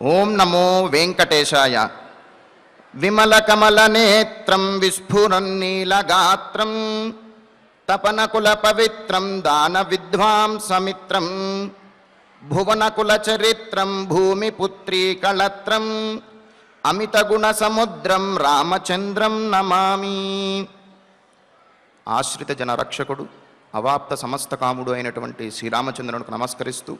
ఓం నమో వెంకటేశాయ. విమలకమలనేత్రం విస్ఫురన్నీలగాత్రం తపనకుల పవిత్రం దాన విద్వాంసమిత్రం భువనకుల చరిత్రం భూమిపుత్రీకళత్రం అమితగుణ సముద్రం రామచంద్రం నమామి. ఆశ్రిత జన రక్షకుడు అవాప్త సమస్త కాముడు అయినటువంటి శ్రీరామచంద్రునికి నమస్కరిస్తూ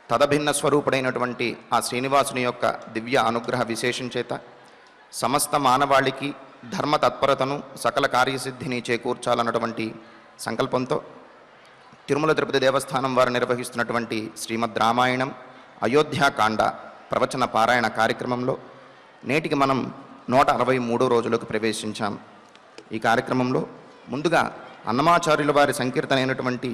తదభిన్న స్వరూపుడైనటువంటి ఆ శ్రీనివాసుని యొక్క దివ్య అనుగ్రహ విశేషం చేత సమస్త మానవాళికి ధర్మ తత్పరతను సకల కార్యసిద్ధిని చేకూర్చాలన్నటువంటి సంకల్పంతో తిరుమల తిరుపతి దేవస్థానం వారు నిర్వహిస్తున్నటువంటి శ్రీమద్ రామాయణం అయోధ్యాకాండ ప్రవచన పారాయణ కార్యక్రమంలో నేటికి మనం 163 రోజులకు ప్రవేశించాం. ఈ కార్యక్రమంలో ముందుగా అన్నమాచార్యుల వారి సంకీర్తన అయినటువంటి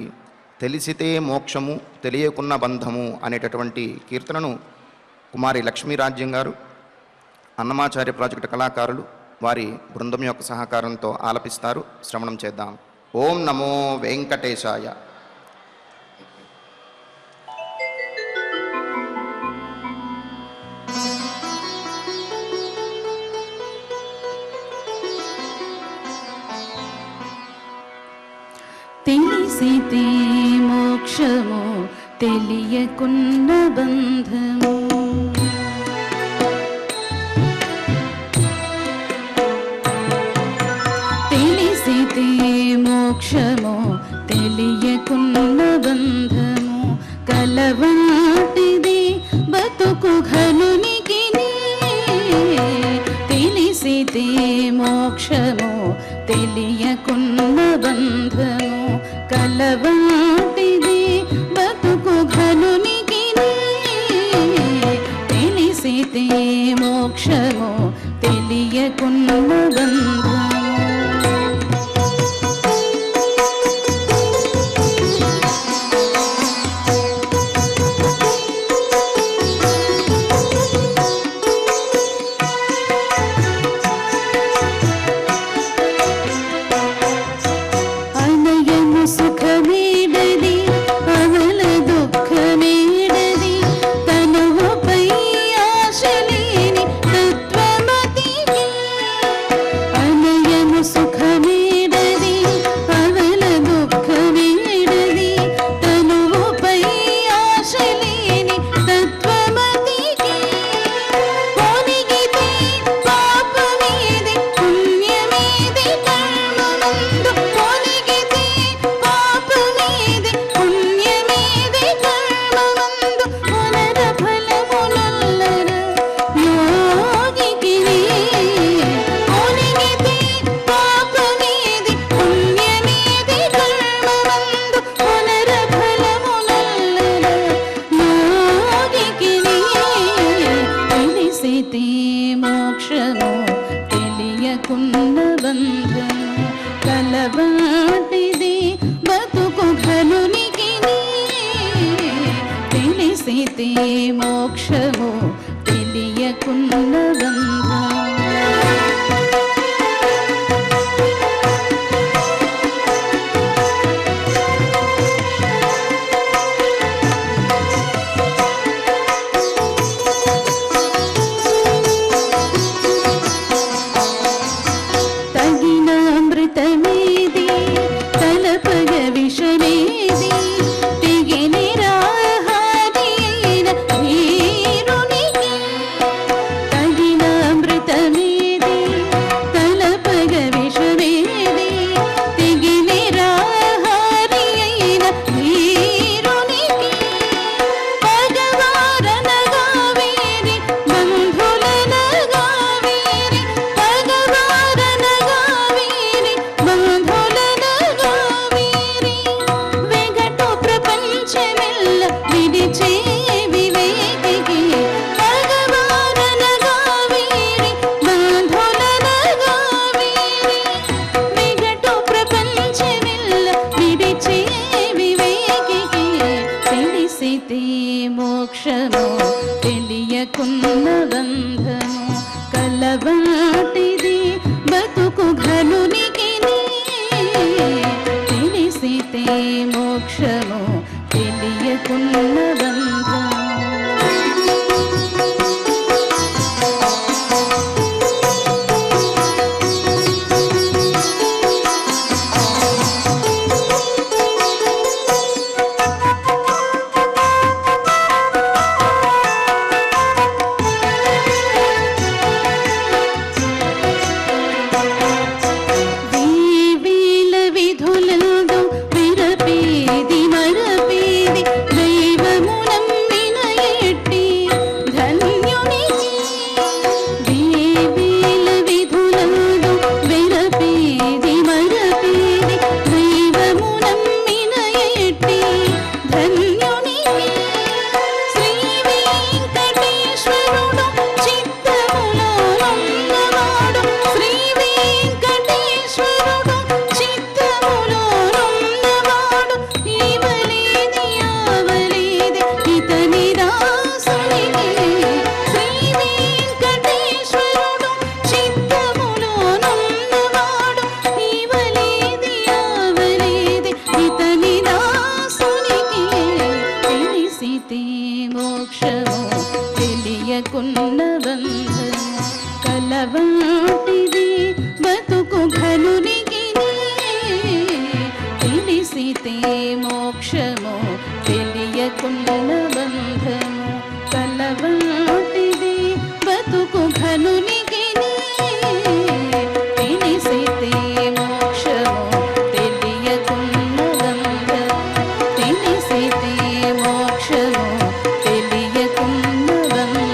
తెలిసితే మోక్షము తెలియకున్న బంధము అనేటటువంటి కీర్తనను కుమారి లక్ష్మీరాజ్యం గారు అన్నమాచార్య ప్రాజెక్టు కళాకారులు వారి బృందం యొక్క సహకారంతో ఆలపిస్తారు. శ్రవణం చేద్దాం. ఓం నమో వెంకటేశాయ. తెలిసితే మోక్షము తెలియకున్న బంధము తెలిసితే మోక్షము తెలియకున్న బంధము కలవాటిది బతుకు ఘనునికి తెలిసితే మోక్షము తెలియకున్న బంధము కలవాటిది బతుకు ఘనునికి తెలిసితే మోక్షము తెలియకున్న బంధము మోక్షము తెలియకున్న బంధము కలవాటిది బతుకు ఘనునికి తెలిసితే మోక్షము తెలియకున్న బంధము మోక్షము తెలియకున్న బంధము కలవాటిది బతుకు ఘనునికి తెలిసితే మోక్షము తెలియకున్న బంధము మోక్షము తెలియకున్న బంధము కలవాటిది బతుకు ఘనునికి తెలిసితే మోక్షము తెలియకున్న బంధము కలవాటిది బతుకు ఘనునికి తెలిసితే మోక్షము తెలియకున్న బంధము తెలిసితే మోక్షము తెలియకున్న బంధము.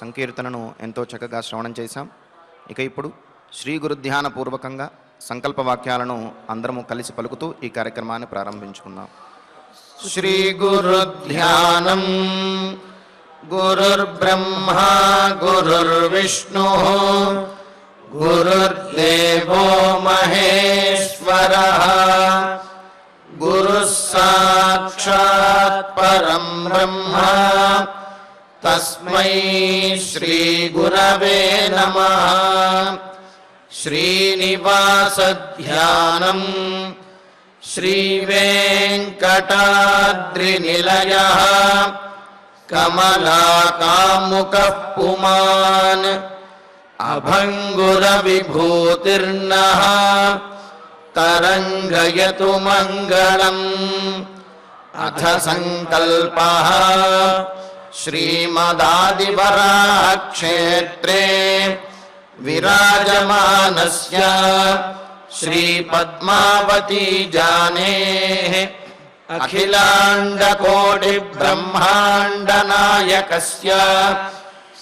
సంకీర్తనను ఎంతో చక్కగా శ్రవణం చేశాం. ఇక ఇప్పుడు శ్రీ గురు ధ్యాన పూర్వకంగా సంకల్ప వాక్యాలను అందరము కలిసి పలుకుతూ ఈ కార్యక్రమాన్ని ప్రారంభించుకుందాం. శ్రీ గురు ధ్యానం. గురుర్బ్రహ్మా గురుర్విష్ణు గురుర్దేవో మహేశ్వరః గురుః సాక్షాత్ పరం బ్రహ్మ తస్మై శ్రీ గురవే నమః. శ్రీనివాస ధ్యానం. శ్రీ వెంకటాద్రినిలయః కమలాకాముకః పుమాన్ అభంగుర విభూతిర్నః తరంగయతు మంగళం. అథ సంకల్పః. శ్రీమదాదివరాహక్షేత్రే విరాజమానస్య శ్రీ పద్మావతీ జానేః అఖిలాండకోటి బ్రహ్మాండ నాయకస్య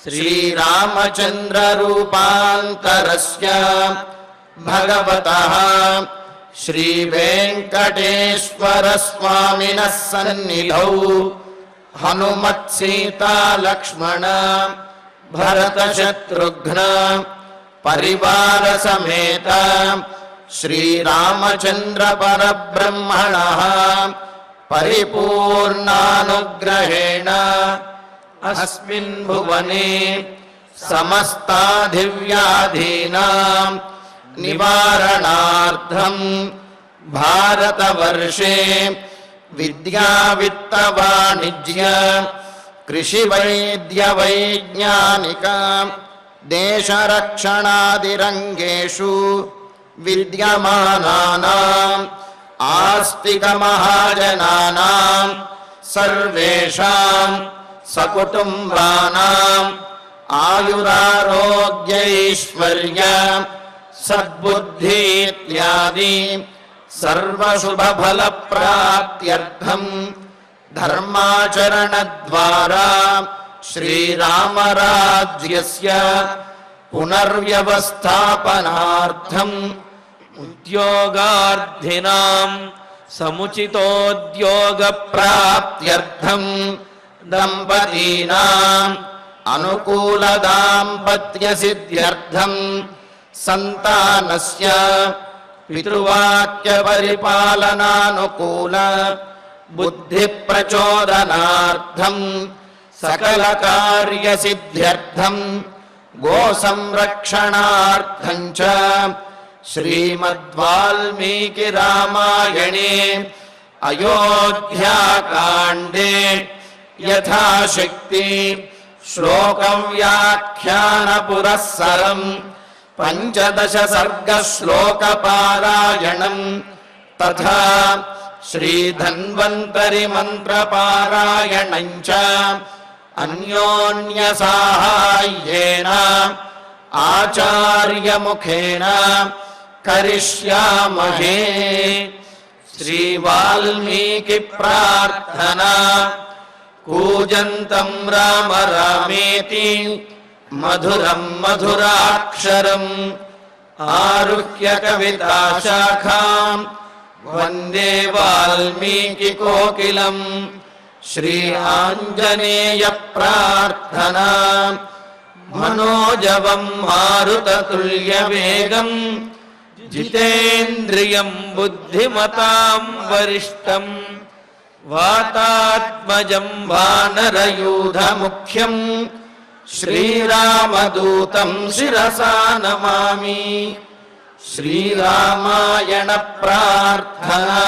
శ్రీరామచంద్ర రూపాంతరస్య భగవతః శ్రీ వెంకటేశ్వర స్వామినః సన్నిధౌ హనుమత్ సీతా లక్ష్మణ భరత శత్రుఘ్న పరివార సమేత శ్రీరామచంద్ర పరబ్రహ్మణః పరిపూర్ణానుగ్రహేణ అస్మిన్ భువనే సమస్తాధివ్యాధీనాం నివారణార్థం భారతవర్షే విద్యా విత్త వాణిజ్య కృషి వైద్య వైజ్ఞానిక దేశరక్షణాదిరంగేషు విద్యమానానాం ఆస్తిక మహాజనానాం సర్వేషాం సకుటుంబానాం ఆయురారోగ్యైశ్వర్య సద్బుద్ధి ఇత్యాది సర్వశుభఫలప్రాప్త్యర్థం ధర్మాచరణ ద్వారా శ్రీరామరాజ్యస్య పునర్వ్యవస్థాపనార్థం ఉద్యోగార్థినాం సముచితోద్యోగ ప్రాప్త్యర్థం దంపతీనాం అనుకూల దాంపత్య సిద్ధ్యర్థం సంతానస్య పితృవాక్య పరిపాలనానుకూల బుద్ధి ప్రచోదనార్థం సకల కార్య సిద్ధ్యర్థం గో సంరక్షణార్థం చ శ్రీమద్వాల్మీకి రామాయణే అయోధ్యాకాండే యథాశక్తి శ్లోక వ్యాఖ్యాన పురస్సరం 15 సర్గ శ్లోక పారాయణం తథా శ్రీధన్వంతరి మంత్ర పారాయణం చ అన్యోన్య సాహాయ్యేన ఆచార్య ముఖేన కరిష్యామహే. శ్రీ వాల్మీకి ప్రార్థనా. కూజంతం రామ రామేతి మధురం మధురాక్షరం ఆరుహ్య కవితా శాఖాం వందే వాల్మీకి కోకిలం. శ్రీ ఆంజనేయ ప్రార్థనా. మనోజవం మారుతతుల్య వేగం జితేంద్రియం బుద్ధిమతాం వరిష్టం వాతాత్మజం వానరయూధ ముఖ్యం శ్రీరామదూతం శిరసా నమామి. శ్రీరామాయణ ప్రార్థనా.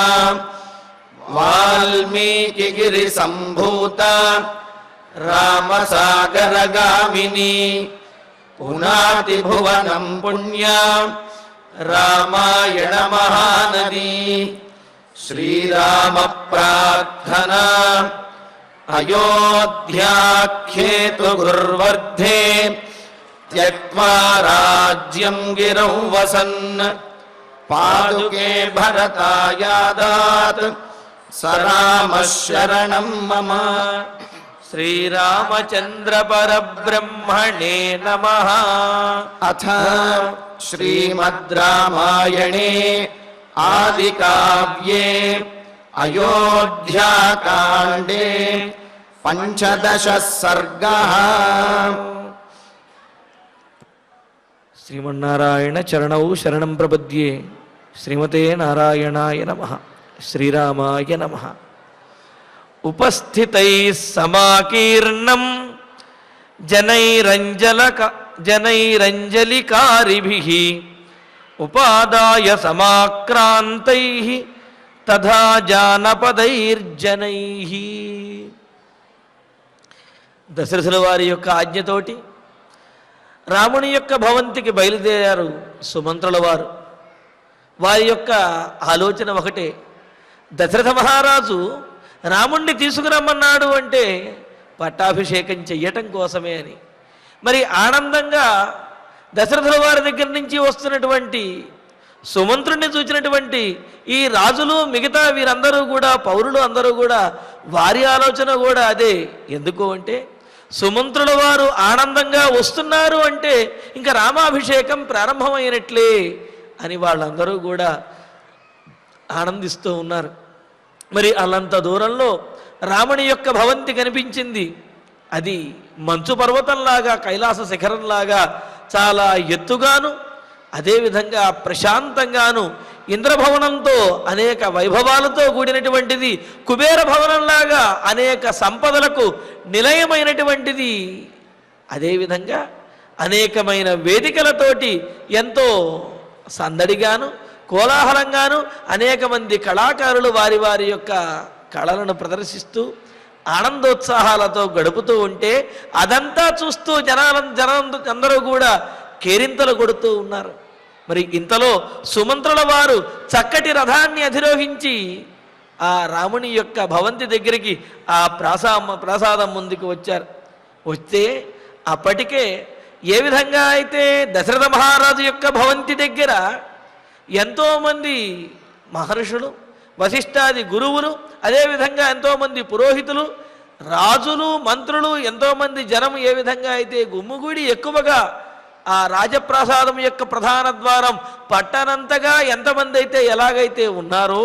వాల్మీకిగిరి సంభూత రామసాగరగామిని పునాతి భువనం పుణ్య రామాయణ మహానది శ్రీరామ ప్రార్థనా అయోధ్యాఖ్యేతు గుర్వర్ధే త్యక్వా రాజ్యం గిరౌ వసన్ పాదుకే భరతాయాదాత్ సరామ శరణం మమ. శ్రీరామచంద్ర పరబ్రహ్మణే నమః. అథ శ్రీమద్ రామాయణే ఆది కావ్యే అయోధ్యాకాండే పంచదశ సర్గః. శ్రీమన్నారాయణ చరణౌ శరణం ప్రపద్యే. శ్రీమతే నారాయణాయ నమః. శ్రీరామాయ నమః. ఉపస్థితై సమాకీర్ణం జనైరంజలికారిభిః ఉపాదాయ సమాక్రాంతైః తథా జానపదైర్జనైః. దశరథుల వారి యొక్క ఆజ్ఞతోటి రాముని యొక్క భవంతికి బయలుదేరారు సుమంత్రుల వారు. వారి యొక్క ఆలోచన ఒకటే, దశరథ మహారాజు రాముణ్ణి తీసుకురమ్మన్నాడు అంటే పట్టాభిషేకం చెయ్యటం కోసమే అని. మరి ఆనందంగా దశరథుల వారి దగ్గర నుంచి వస్తున్నటువంటి సుమంత్రుణ్ణి చూసినటువంటి ఈ రాజులు, మిగతా వీరందరూ కూడా, పౌరులు అందరూ కూడా వారి ఆలోచన కూడా అదే. ఎందుకు అంటే సుమంత్రుల వారు ఆనందంగా వస్తున్నారు అంటే ఇంకా రామాభిషేకం ప్రారంభమైనట్లే అని వాళ్ళందరూ కూడా ఆనందిస్తూ ఉన్నారు. మరి అల్లంత దూరంలో రాముని యొక్క భవంతి కనిపించింది. అది మంచు పర్వతంలాగా, కైలాస శిఖరంలాగా చాలా ఎత్తుగాను, అదేవిధంగా ప్రశాంతంగాను, ఇంద్రభవనంతో అనేక వైభవాలతో కూడినటువంటిది, కుబేర భవనంలాగా అనేక సంపదలకు నిలయమైనటువంటిది, అదేవిధంగా అనేకమైన వేదికలతోటి ఎంతో సందడిగాను, కోలాహలంగాను అనేక మంది కళాకారులు వారి వారి యొక్క కళలను ప్రదర్శిస్తూ ఆనందోత్సాహాలతో గడుపుతూ ఉంటే అదంతా చూస్తూ అందరూ కూడా కేరింతలు కొడుతూ ఉన్నారు. మరి ఇంతలో సుమంత్రుల వారు చక్కటి రథాన్ని అధిరోహించి ఆ రాముని యొక్క భవంతి దగ్గరికి, ఆ ప్రాసాదం ముందుకు వచ్చారు. వస్తే అప్పటికే ఏ విధంగా అయితే దశరథ మహారాజు యొక్క భవంతి దగ్గర ఎంతోమంది మహర్షులు, వశిష్ఠాది గురువులు, అదేవిధంగా ఎంతోమంది పురోహితులు, రాజులు, మంత్రులు, ఎంతోమంది జనం ఏ విధంగా అయితే గుమ్ముగూడి ఎక్కువగా ఆ రాజప్రాసాదం యొక్క ప్రధాన ద్వారం పట్టనంతగా ఎంతమంది అయితే ఎలాగైతే ఉన్నారో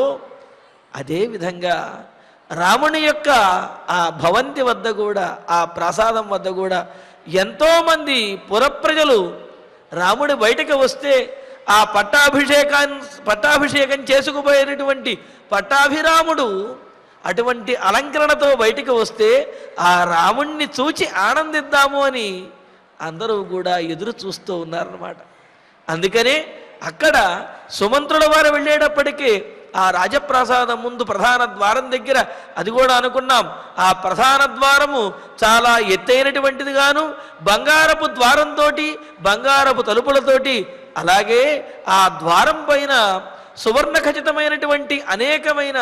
అదేవిధంగా రాముని యొక్క ఆ భవంతి వద్ద కూడా, ఆ ప్రాసాదం వద్ద కూడా ఎంతోమంది పురప్రజలు రాముడి బయటకు వస్తే ఆ పట్టాభిషేకం చేసుకుపోయినటువంటి పట్టాభిరాముడు అటువంటి అలంకరణతో బయటికి వస్తే ఆ రాముణ్ణి చూచి ఆనందిద్దాము అని అందరూ కూడా ఎదురు చూస్తూ ఉన్నారన్నమాట. అందుకనే అక్కడ సుమంత్రుల వారు వెళ్ళేటప్పటికీ ఆ రాజప్రాసాదం ముందు ప్రధాన ద్వారం దగ్గర, అది కూడా అనుకున్నాం, ఆ ప్రధాన ద్వారము చాలా ఎత్తైనటువంటిది గాను, బంగారపు ద్వారంతో, బంగారపు తలుపులతోటి, అలాగే ఆ ద్వారం పైన సువర్ణ ఖచ్చితమైనటువంటి అనేకమైన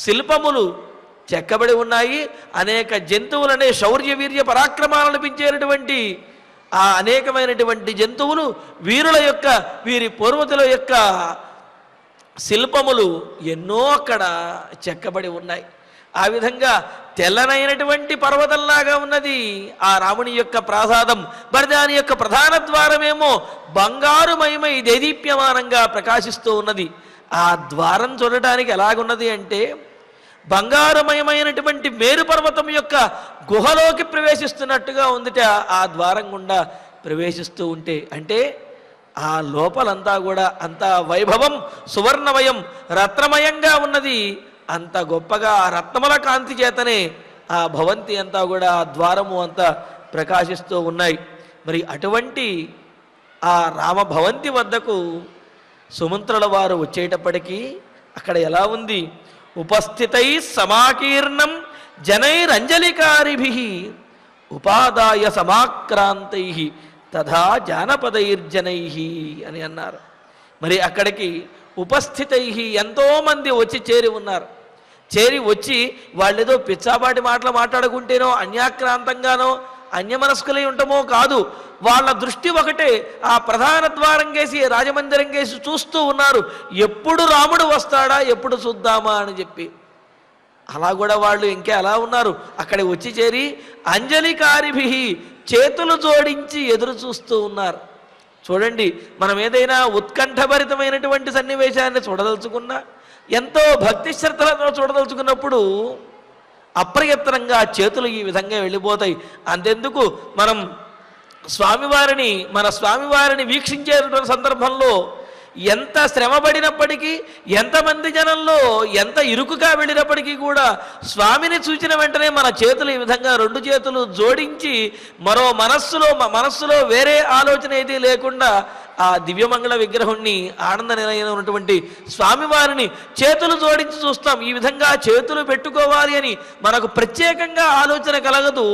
శిల్పములు చెక్కబడి ఉన్నాయి. అనేక జంతువులనే శౌర్య వీర్య పరాక్రమాలను పెంచేటటువంటి ఆ అనేకమైనటువంటి జంతువులు, వీరుల యొక్క, వీరి పూర్వతుల యొక్క శిల్పములు ఎన్నో అక్కడ చెక్కబడి ఉన్నాయి. ఆ విధంగా తెల్లనైనటువంటి పర్వతంలాగా ఉన్నది ఆ రాముని యొక్క ప్రాసాదం. మరి దాని యొక్క ప్రధాన ద్వారమేమో బంగారుమయమై దేదీప్యమానంగా ప్రకాశిస్తూ ఉన్నది. ఆ ద్వారం చూడటానికి ఎలాగున్నది అంటే బంగారుమయమైనటువంటి మేరు పర్వతం యొక్క గుహలోకి ప్రవేశిస్తున్నట్టుగా ఉందిట. ఆ ద్వారం గుండా ప్రవేశిస్తూ ఉంటే, అంటే ఆ లోపలంతా కూడా అంత వైభవం, సువర్ణమయం, రత్నమయంగా ఉన్నది. అంత గొప్పగా ఆ రత్నముల కాంతి చేతనే ఆ భవంతి అంతా కూడా, ఆ ద్వారము అంతా ప్రకాశిస్తూ ఉన్నాయి. మరి అటువంటి ఆ రామ భవంతి వద్దకు సుమంత్రుల వారు వచ్చేటప్పటికీ అక్కడ ఎలా ఉంది, ఉపస్థితై సమాకీర్ణం జనైరంజలికారిభి ఉపాదాయ సమాక్రాంతై తథా జానపదైర్జనై అని అన్నారు. మరి అక్కడికి ఉపస్థితై ఎంతోమంది వచ్చి చేరి ఉన్నారు. చేరి వచ్చి వాళ్ళేదో పిచ్చాపాటి మాటలు మాట్లాడుకుంటేనో అన్యాక్రాంతంగానో అన్యమనస్కులై ఉంటామో కాదు, వాళ్ళ దృష్టి ఒకటే ఆ ప్రధాన ద్వారం కేసి రాజమందిరం కేసి చూస్తూ ఉన్నారు. ఎప్పుడు రాముడు వస్తాడా, ఎప్పుడు చూద్దామా అని చెప్పి. అలా కూడా వాళ్ళు ఇంకా ఎలా ఉన్నారు, అక్కడ వచ్చి చేరి అంజలికారిభి చేతులు జోడించి ఎదురు చూస్తూ ఉన్నారు. చూడండి, మనం ఏదైనా ఉత్కంఠభరితమైనటువంటి సన్నివేశాన్ని చూడదలుచుకున్నా, ఎంతో భక్తి శ్రద్ధలతో చూడదలుచుకున్నప్పుడు అప్రయత్నంగా చేతులు ఈ విధంగా వెళ్ళిపోతాయి. అంతెందుకు మనం మన స్వామివారిని వీక్షించేటువంటి సందర్భంలో ఎంత శ్రమపడినప్పటికీ, ఎంతమంది జనంలో ఎంత ఇరుకుగా వెళ్ళినప్పటికీ కూడా స్వామిని చూచిన వెంటనే మన చేతులు ఈ విధంగా రెండు చేతులు జోడించి మరో మనస్సులో వేరే ఆలోచన ఏదీ లేకుండా ఆ దివ్యమంగళ విగ్రహుణ్ణి ఆనంద నిలయంలో ఉన్నటువంటి స్వామివారిని చేతులు జోడించి చూస్తాం. ఈ విధంగా చేతులు పెట్టుకోవాలి అని మనకు ప్రత్యేకంగా ఆలోచన కలగదు.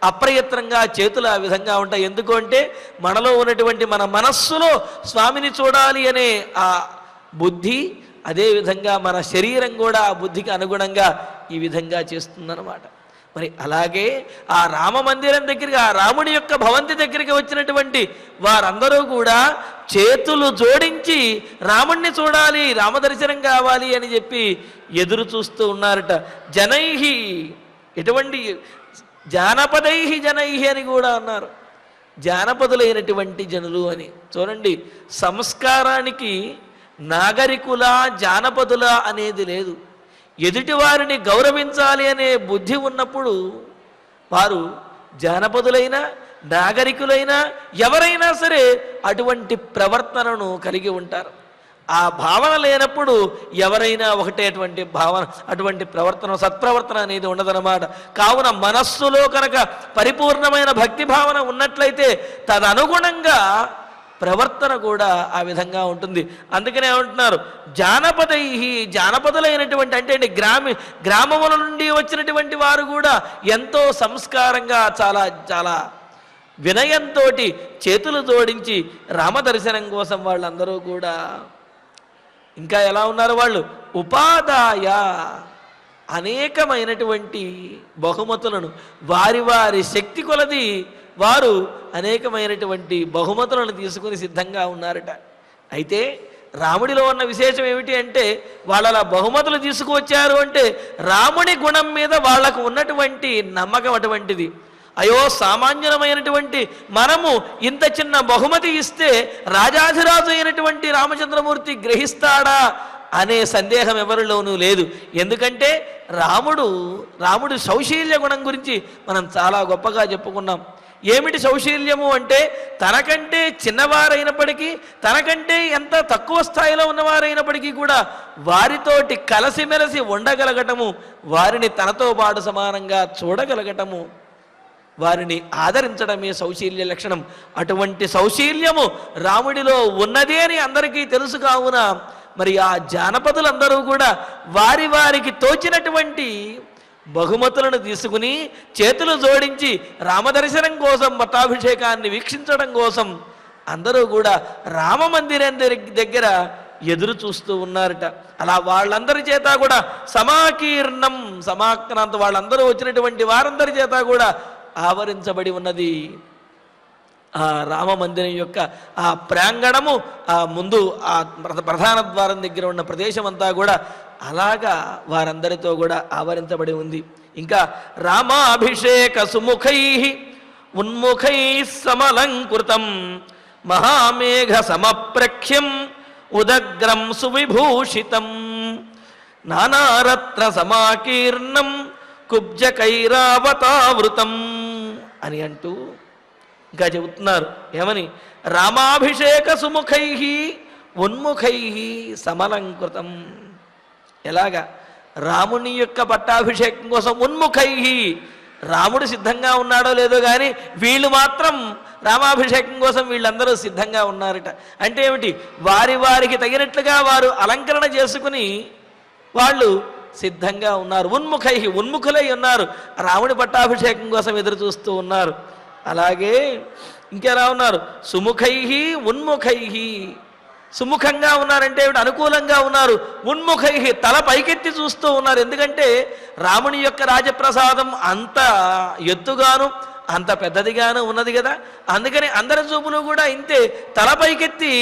అప్రయత్నంగా చేతులు ఆ విధంగా ఉంటాయి. ఎందుకు అంటే మనలో ఉన్నటువంటి మన మనస్సులో స్వామిని చూడాలి అనే ఆ బుద్ధి, అదేవిధంగా మన శరీరం కూడా ఆ బుద్ధికి అనుగుణంగా ఈ విధంగా చేస్తుందన్నమాట. మరి అలాగే ఆ రామ మందిరం దగ్గరికి, ఆ రాముడి యొక్క భవంతి దగ్గరికి వచ్చినటువంటి వారందరూ కూడా చేతులు జోడించి రాముణ్ణి చూడాలి, రామదర్శనం కావాలి అని చెప్పి ఎదురు చూస్తూ ఉన్నారట. జనైహి, ఎటువంటి జానపదై జనై అని కూడా అన్నారు. జానపదులైనటువంటి జనులు అని. చూడండి, సంస్కారానికి నాగరికుల జానపదుల అనేది లేదు. ఎదుటివారిని గౌరవించాలి అనే బుద్ధి ఉన్నప్పుడు వారు జానపదులైనా నాగరికులైనా ఎవరైనా సరే అటువంటి ప్రవర్తనను కలిగి ఉంటారు. ఆ భావన లేనప్పుడు ఎవరైనా ఒకటేటువంటి భావన, అటువంటి ప్రవర్తన, సత్ప్రవర్తన అనేది ఉండదన్నమాట. కావున మనస్సులో కనుక పరిపూర్ణమైన భక్తి భావన ఉన్నట్లయితే తదనుగుణంగా ప్రవర్తన కూడా ఆ విధంగా ఉంటుంది. అందుకనే ఏమంటున్నారు, జానపదై, జానపదులైనటువంటి అంటే గ్రామముల నుండి వచ్చినటువంటి వారు కూడా ఎంతో సంస్కారంగా చాలా చాలా వినయంతో చేతులు జోడించి రామదర్శనం కోసం వాళ్ళందరూ కూడా ఇంకా ఎలా ఉన్నారు, వాళ్ళు ఉపాదాయ అనేకమైనటువంటి బహుమతులను వారి వారి శక్తి కొలది వారు అనేకమైనటువంటి బహుమతులను తీసుకుని సిద్ధంగా ఉన్నారట. అయితే రాముడిలో ఉన్న విశేషం ఏమిటి అంటే, వాళ్ళ బహుమతులు తీసుకువచ్చారు అంటే రాముడి గుణం మీద వాళ్లకు ఉన్నటువంటి నమ్మకం అటువంటిది. అయ్యో, సామాన్యమైనటువంటి మనము ఇంత చిన్న బహుమతి ఇస్తే రాజాధిరాజు అయినటువంటి రామచంద్రమూర్తి గ్రహిస్తాడా అనే సందేహం ఎవరిలోనూ లేదు. ఎందుకంటే రాముడు సౌశీల్య గుణం గురించి మనం చాలా గొప్పగా చెప్పుకున్నాం. ఏమిటి సౌశీల్యము అంటే, తనకంటే చిన్నవారైనప్పటికీ, తనకంటే ఎంత తక్కువ స్థాయిలో ఉన్నవారైనప్పటికీ కూడా వారితోటి కలిసిమెలిసి ఉండగలగటము, వారిని తనతో పాటు సమానంగా చూడగలగటము, వారిని ఆదరించడమే సౌశీల్య లక్షణం. అటువంటి సౌశీల్యము రాముడిలో ఉన్నదే అని అందరికీ తెలుసు. కావున మరి ఆ జానపదులందరూ కూడా వారి వారికి తోచినటువంటి బహుమతులను తీసుకుని చేతులు జోడించి రామదర్శనం కోసం, పట్టాభిషేకాన్ని వీక్షించడం కోసం అందరూ కూడా రామ మందిరం దగ్గర ఎదురు చూస్తూ ఉన్నారట. అలా వాళ్ళందరి చేత కూడా సమాక్రాంత వాళ్ళందరూ వచ్చినటువంటి వారందరి చేత కూడా ఆవరించబడి ఉన్నది ఆ రామ మందిరం యొక్క ఆ ప్రాంగణము. ఆ ముందు ఆ ప్రధాన ద్వారం దగ్గర ఉన్న ప్రదేశం అంతా కూడా అలాగా వారందరితో కూడా ఆవరించబడి ఉంది. ఇంకా రామాభిషేక సుముఖై ఉన్ముఖై సమలంకృతం మహామేఘ సమప్రఖ్యం ఉదగ్రం సువిభూషితం నానారత్న సమాకీర్ణం కుబ్జకైరావతావృతం అని అంటూ ఇంకా చెబుతున్నారు. ఏమని? రామాభిషేక సుముఖై ఉన్ముఖై సమలంకృతం. ఎలాగా? రాముని యొక్క పట్టాభిషేకం కోసం ఉన్ముఖై, రాముడు సిద్ధంగా ఉన్నాడో లేదో కానీ వీళ్ళు మాత్రం రామాభిషేకం కోసం వీళ్ళందరూ సిద్ధంగా ఉన్నారట. అంటే ఏమిటి? వారికి తగినట్లుగా వారు అలంకరణ చేసుకుని వాళ్ళు సిద్ధంగా ఉన్నారు. ఉన్ముఖులై ఉన్నారు, రాముడి పట్టాభిషేకం కోసం ఎదురు చూస్తూ ఉన్నారు. అలాగే ఇంకెలా ఉన్నారు? సుముఖై ఉన్ముఖై. సుముఖంగా ఉన్నారంటే అనుకూలంగా ఉన్నారు. ఉన్ముఖై తల పైకెత్తి చూస్తూ ఉన్నారు. ఎందుకంటే రాముని యొక్క రాజప్రసాదం అంత ఎత్తుగాను అంత పెద్దదిగాను ఉన్నది కదా. అందుకని అందరి చూపులు కూడా ఇంతే తల పైకెత్తి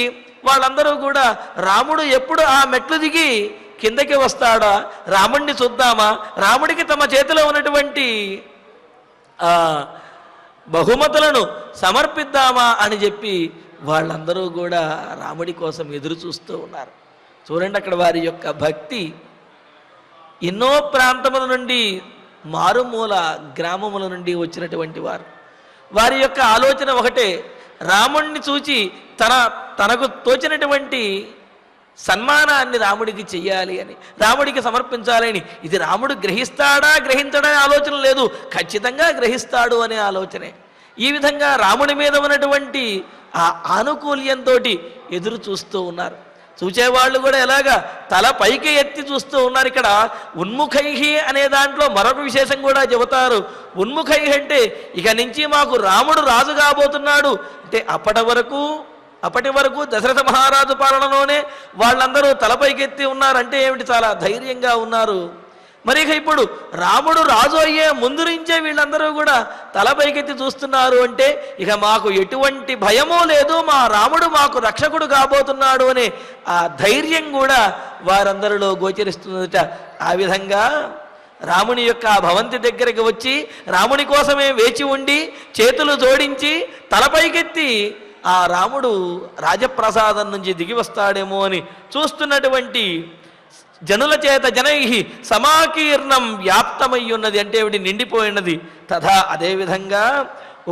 వాళ్ళందరూ కూడా రాముడు ఎప్పుడు ఆ మెట్లు దిగి కిందకి వస్తాడా, రాముడిని చూద్దామా, రాముడికి తమ చేతిలో ఉన్నటువంటి బహుమతులను సమర్పిద్దామా అని చెప్పి వాళ్ళందరూ కూడా రాముడి కోసం ఎదురు చూస్తూ ఉన్నారు. చూడండి అక్కడ వారి యొక్క భక్తి. ఎన్నో ప్రాంతముల నుండి, మారుమూల గ్రామముల నుండి వచ్చినటువంటి వారి యొక్క ఆలోచన ఒకటే, రాముణ్ణి చూచి తనకు తోచినటువంటి సన్మానాన్ని రాముడికి చెయ్యాలి అని, రాముడికి సమర్పించాలని. ఇది రాముడు గ్రహిస్తాడా గ్రహించడా ఆలోచన లేదు, ఖచ్చితంగా గ్రహిస్తాడు అనే ఆలోచనే. ఈ విధంగా రాముడి మీద ఉన్నటువంటి ఆ ఆనుకూల్యంతో ఎదురు చూస్తూ ఉన్నారు. చూచేవాళ్ళు కూడా ఎలాగా తల పైకి ఎత్తి చూస్తూ ఉన్నారు. ఇక్కడ ఉన్ముఖై అనే దాంట్లో మరొక విశేషం కూడా చెబుతారు. ఉన్ముఖై అంటే ఇక నుంచి మాకు రాముడు రాజు కాబోతున్నాడు అంటే అప్పటి వరకు దశరథ మహారాజు పాలనలోనే వాళ్ళందరూ తలపైకెత్తి ఉన్నారంటే ఏమిటి, చాలా ధైర్యంగా ఉన్నారు. మరి ఇక ఇప్పుడు రాముడు రాజు అయ్యే ముందు నుంచే వీళ్ళందరూ కూడా తలపైకెత్తి చూస్తున్నారు అంటే ఇక మాకు ఎటువంటి భయమూ లేదు, మా రాముడు మాకు రక్షకుడు కాబోతున్నాడు అనే ఆ ధైర్యం కూడా వారందరిలో గోచరిస్తుందట. ఆ విధంగా రాముని యొక్క భవంతి దగ్గరికి వచ్చి రాముని కోసమే వేచి ఉండి చేతులు జోడించి తలపైకెత్తి ఆ రాముడు రాజప్రసాదం నుంచి దిగి వస్తాడేమో అని చూస్తున్నటువంటి జనుల చేత జనై సమాకీర్ణం వ్యాప్తమై ఉన్నది అంటే ఏమిటి, నిండిపోయినది. తథా అదేవిధంగా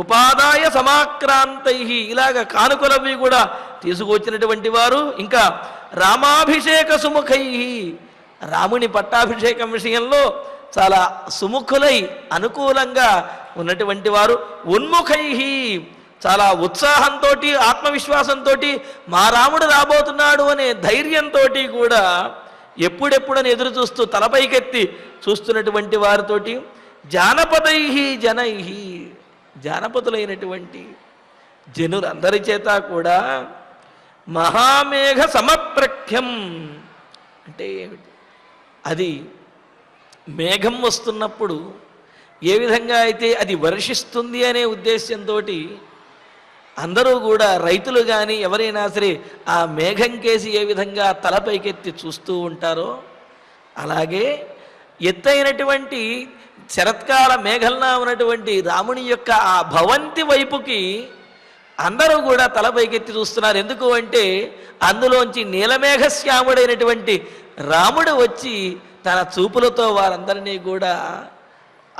ఉపాదాయ సమాక్రాంతై, ఇలాగ కానుకలవి కూడా తీసుకొచ్చినటువంటి వారు. ఇంకా రామాభిషేక సుముఖై, రాముని పట్టాభిషేకం విషయంలో చాలా సుముఖులై అనుకూలంగా ఉన్నటువంటి వారు. ఉన్ముఖై, చాలా ఉత్సాహంతో ఆత్మవిశ్వాసంతో మా రాముడు రాబోతున్నాడు అనే ధైర్యంతో కూడా ఎప్పుడెప్పుడని ఎదురు చూస్తూ తలపైకెత్తి చూస్తున్నటువంటి వారితోటి. జానపదై జనై, జానపదులైనటువంటి జనులందరి చేత కూడా మహామేఘ సమప్రఖ్యం అంటే ఏమిటి, అది మేఘం వస్తున్నప్పుడు ఏ విధంగా అయితే అది వర్షిస్తుంది అనే ఉద్దేశంతో అందరూ కూడా రైతులు కానీ ఎవరైనా సరే ఆ మేఘం కేసి ఏ విధంగా తలపైకెత్తి చూస్తూ ఉంటారో అలాగే ఎత్తైనటువంటి శరత్కాల మేఘంలా ఉన్నటువంటి రాముని యొక్క ఆ భవంతి వైపుకి అందరూ కూడా తలపైకెత్తి చూస్తున్నారు. ఎందుకు అంటే అందులోంచి నీలమేఘశ్యాముడైనటువంటి రాముడు వచ్చి తన చూపులతో వారందరినీ కూడా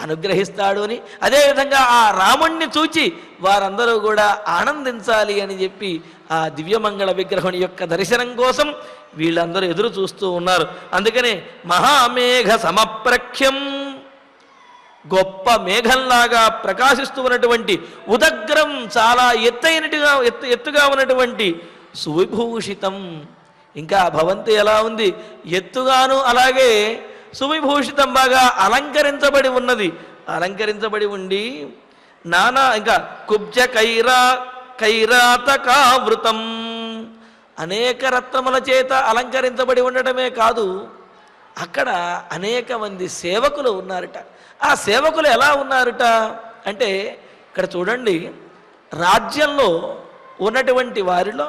అనుగ్రహిస్తాడు అని, అదేవిధంగా ఆ రాముణ్ణి చూచి వారందరూ కూడా ఆనందించాలి అని చెప్పి ఆ దివ్యమంగళ విగ్రహం యొక్క దర్శనం కోసం వీళ్ళందరూ ఎదురు చూస్తూ ఉన్నారు. అందుకనే మహామేఘ సమప్రఖ్యం, గొప్ప మేఘంలాగా ప్రకాశిస్తూ ఉన్నటువంటి, ఉదగ్రం చాలా ఎత్తుగా ఉన్నటువంటి, సువిభూషితం, ఇంకా భవంతి ఎలా ఉంది, ఎత్తుగాను అలాగే సువిభూషితం, బాగా అలంకరించబడి ఉన్నది. అలంకరించబడి ఉండి నానా ఇంకా కుబ్జ కైరాతకావృతం, అనేక రత్నముల చేత అలంకరించబడి ఉండటమే కాదు అక్కడ అనేక మంది సేవకులు ఉన్నారట. ఆ సేవకులు ఎలా ఉన్నారట అంటే ఇక్కడ చూడండి, రాజ్యంలో ఉన్నటువంటి వారిలో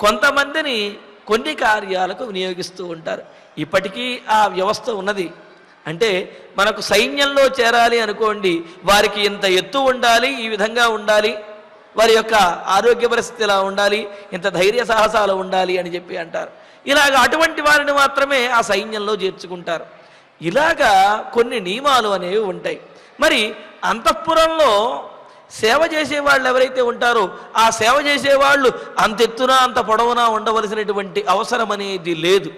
కొంతమందిని కొన్ని కార్యాలకు వినియోగిస్తూ ఉంటారు. ఇప్పటికీ ఆ వ్యవస్థ ఉన్నది. అంటే మనకు సైన్యంలో చేరాలి అనుకోండి, వారికి ఇంత ఎత్తు ఉండాలి, ఈ విధంగా ఉండాలి, వారి యొక్క ఆరోగ్య పరిస్థితి ఇలా ఉండాలి, ఇంత ధైర్య సాహసాలు ఉండాలి అని చెప్పి అంటారు. ఇలాగ అటువంటి వారిని మాత్రమే ఆ సైన్యంలో చేర్చుకుంటారు. ఇలాగా కొన్ని నియమాలు అనేవి ఉంటాయి. మరి అంతఃపురంలో సేవ చేసేవాళ్ళు ఎవరైతే ఉంటారో ఆ సేవ చేసేవాళ్ళు అంత ఎత్తున అంత పొడవునా ఉండవలసినటువంటి అవసరం అనేది లేదు.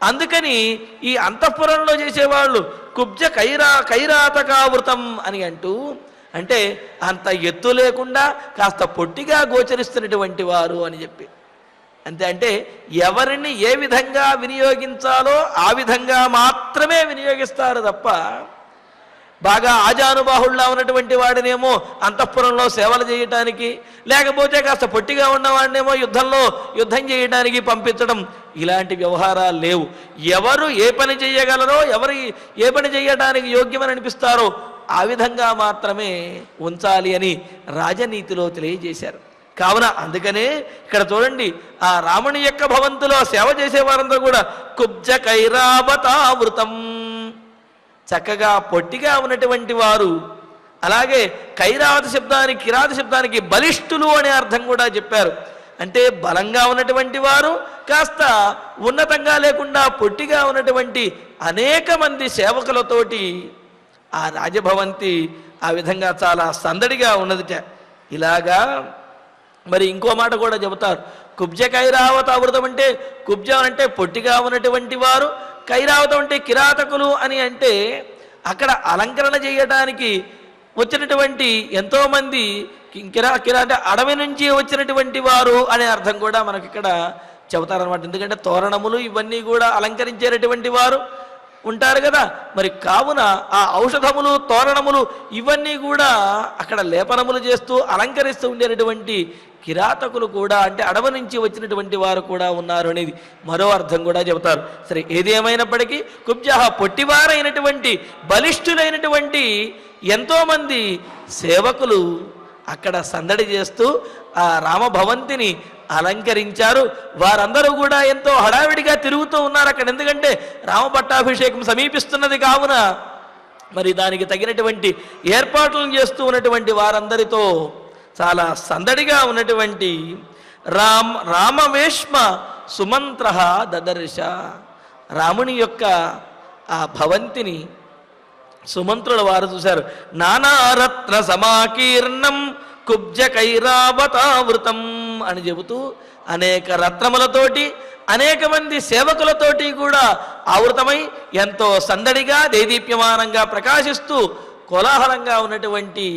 అందుకని ఈ అంతఃపురంలో చేసేవాళ్ళు కుబ్జ కైరాతకావృతం అని అంటూ, అంటే అంత ఎత్తు లేకుండా కాస్త పొట్టిగా గోచరిస్తున్నటువంటి వారు అని చెప్పి, అంతే. అంటే ఎవరిని ఏ విధంగా వినియోగించాలో ఆ విధంగా మాత్రమే వినియోగిస్తారు తప్ప బాగా ఆజానుబాహుళ్లా ఉన్నటువంటి వాడినేమో అంతఃపురంలో సేవలు చేయటానికి, లేకపోతే కాస్త పొట్టిగా ఉన్నవాడినేమో యుద్ధం చేయడానికి పంపించడం, ఇలాంటి వ్యవహారాలు లేవు. ఎవరు ఏ పని చేయగలరో, ఎవరు ఏ పని చేయడానికి యోగ్యమని అనిపిస్తారో ఆ విధంగా మాత్రమే ఉంచాలి అని రాజనీతిలో తెలియజేశారు. కావున అందుకనే ఇక్కడ చూడండి, ఆ రాముని యొక్క భవంతిలో సేవ చేసేవారందరూ కూడా కుబ్జ కైరావతావృతం, చక్కగా పొట్టిగా ఉన్నటువంటి వారు. అలాగే కైరావత శబ్దానికి కిరాత శబ్దానికి బలిష్ఠులు అనే అర్థం కూడా చెప్పారు. అంటే బలంగా ఉన్నటువంటి వారు, కాస్త ఉన్నతంగా లేకుండా పొట్టిగా ఉన్నటువంటి అనేక మంది సేవకులతోటి ఆ రాజభవంతి ఆ విధంగా చాలా సందడిగా ఉన్నదిట. ఇలాగా మరి ఇంకో మాట కూడా చెబుతారు. కుబ్జ కైరావత అవృతం అంటే కుబ్జం అంటే పొట్టిగా ఉన్నటువంటి వారు, కైరావతం అంటే కిరాతకులు అని అంటే అక్కడ అలంకరణ చేయడానికి వచ్చినటువంటి ఎంతోమంది కిరా అంటే అడవి నుంచి వచ్చినటువంటి వారు అనే అర్థం కూడా మనకి ఇక్కడ చెబుతారనమాట. ఎందుకంటే తోరణములు ఇవన్నీ కూడా అలంకరించేటటువంటి వారు ఉంటారు కదా. మరి కావున ఆ ఔషధములు తోరణములు ఇవన్నీ కూడా అక్కడ లేపనములు చేస్తూ అలంకరిస్తూ ఉండేటటువంటి కిరాతకులు కూడా, అంటే అడవి నుంచి వచ్చినటువంటి వారు కూడా ఉన్నారు అనేది మరో అర్థం కూడా చెబుతారు. సరే, ఏది ఏమైనప్పటికీ కుబ్జహ పొట్టివారైనటువంటి బలిష్ఠులైనటువంటి ఎంతోమంది సేవకులు అక్కడ సందడి చేస్తూ ఆ రామభవంతిని అలంకరించారు. వారందరూ కూడా ఎంతో హడావిడిగా తిరుగుతూ ఉన్నారు అక్కడ. ఎందుకంటే రామ పట్టాభిషేకం సమీపిస్తున్నది కావున మరి దానికి తగినటువంటి ఏర్పాట్లను చేస్తూ ఉన్నటువంటి వారందరితో చాలా సందడిగా ఉన్నటువంటి రామవేష్మ సుమంత్ర దదర్శ, రాముని యొక్క ఆ భవంతిని సుమంత్రుల వారు చూశారు. నానారత్న సమాకీర్ణం కుబ్జ కైరావతావృతం అని చెబుతూ అనేక రత్నములతోటి అనేక మంది సేవకులతోటి కూడా ఆవృతమై ఎంతో సందడిగా దేదీప్యమానంగా ప్రకాశిస్తూ కోలాహలంగా ఉన్నటువంటి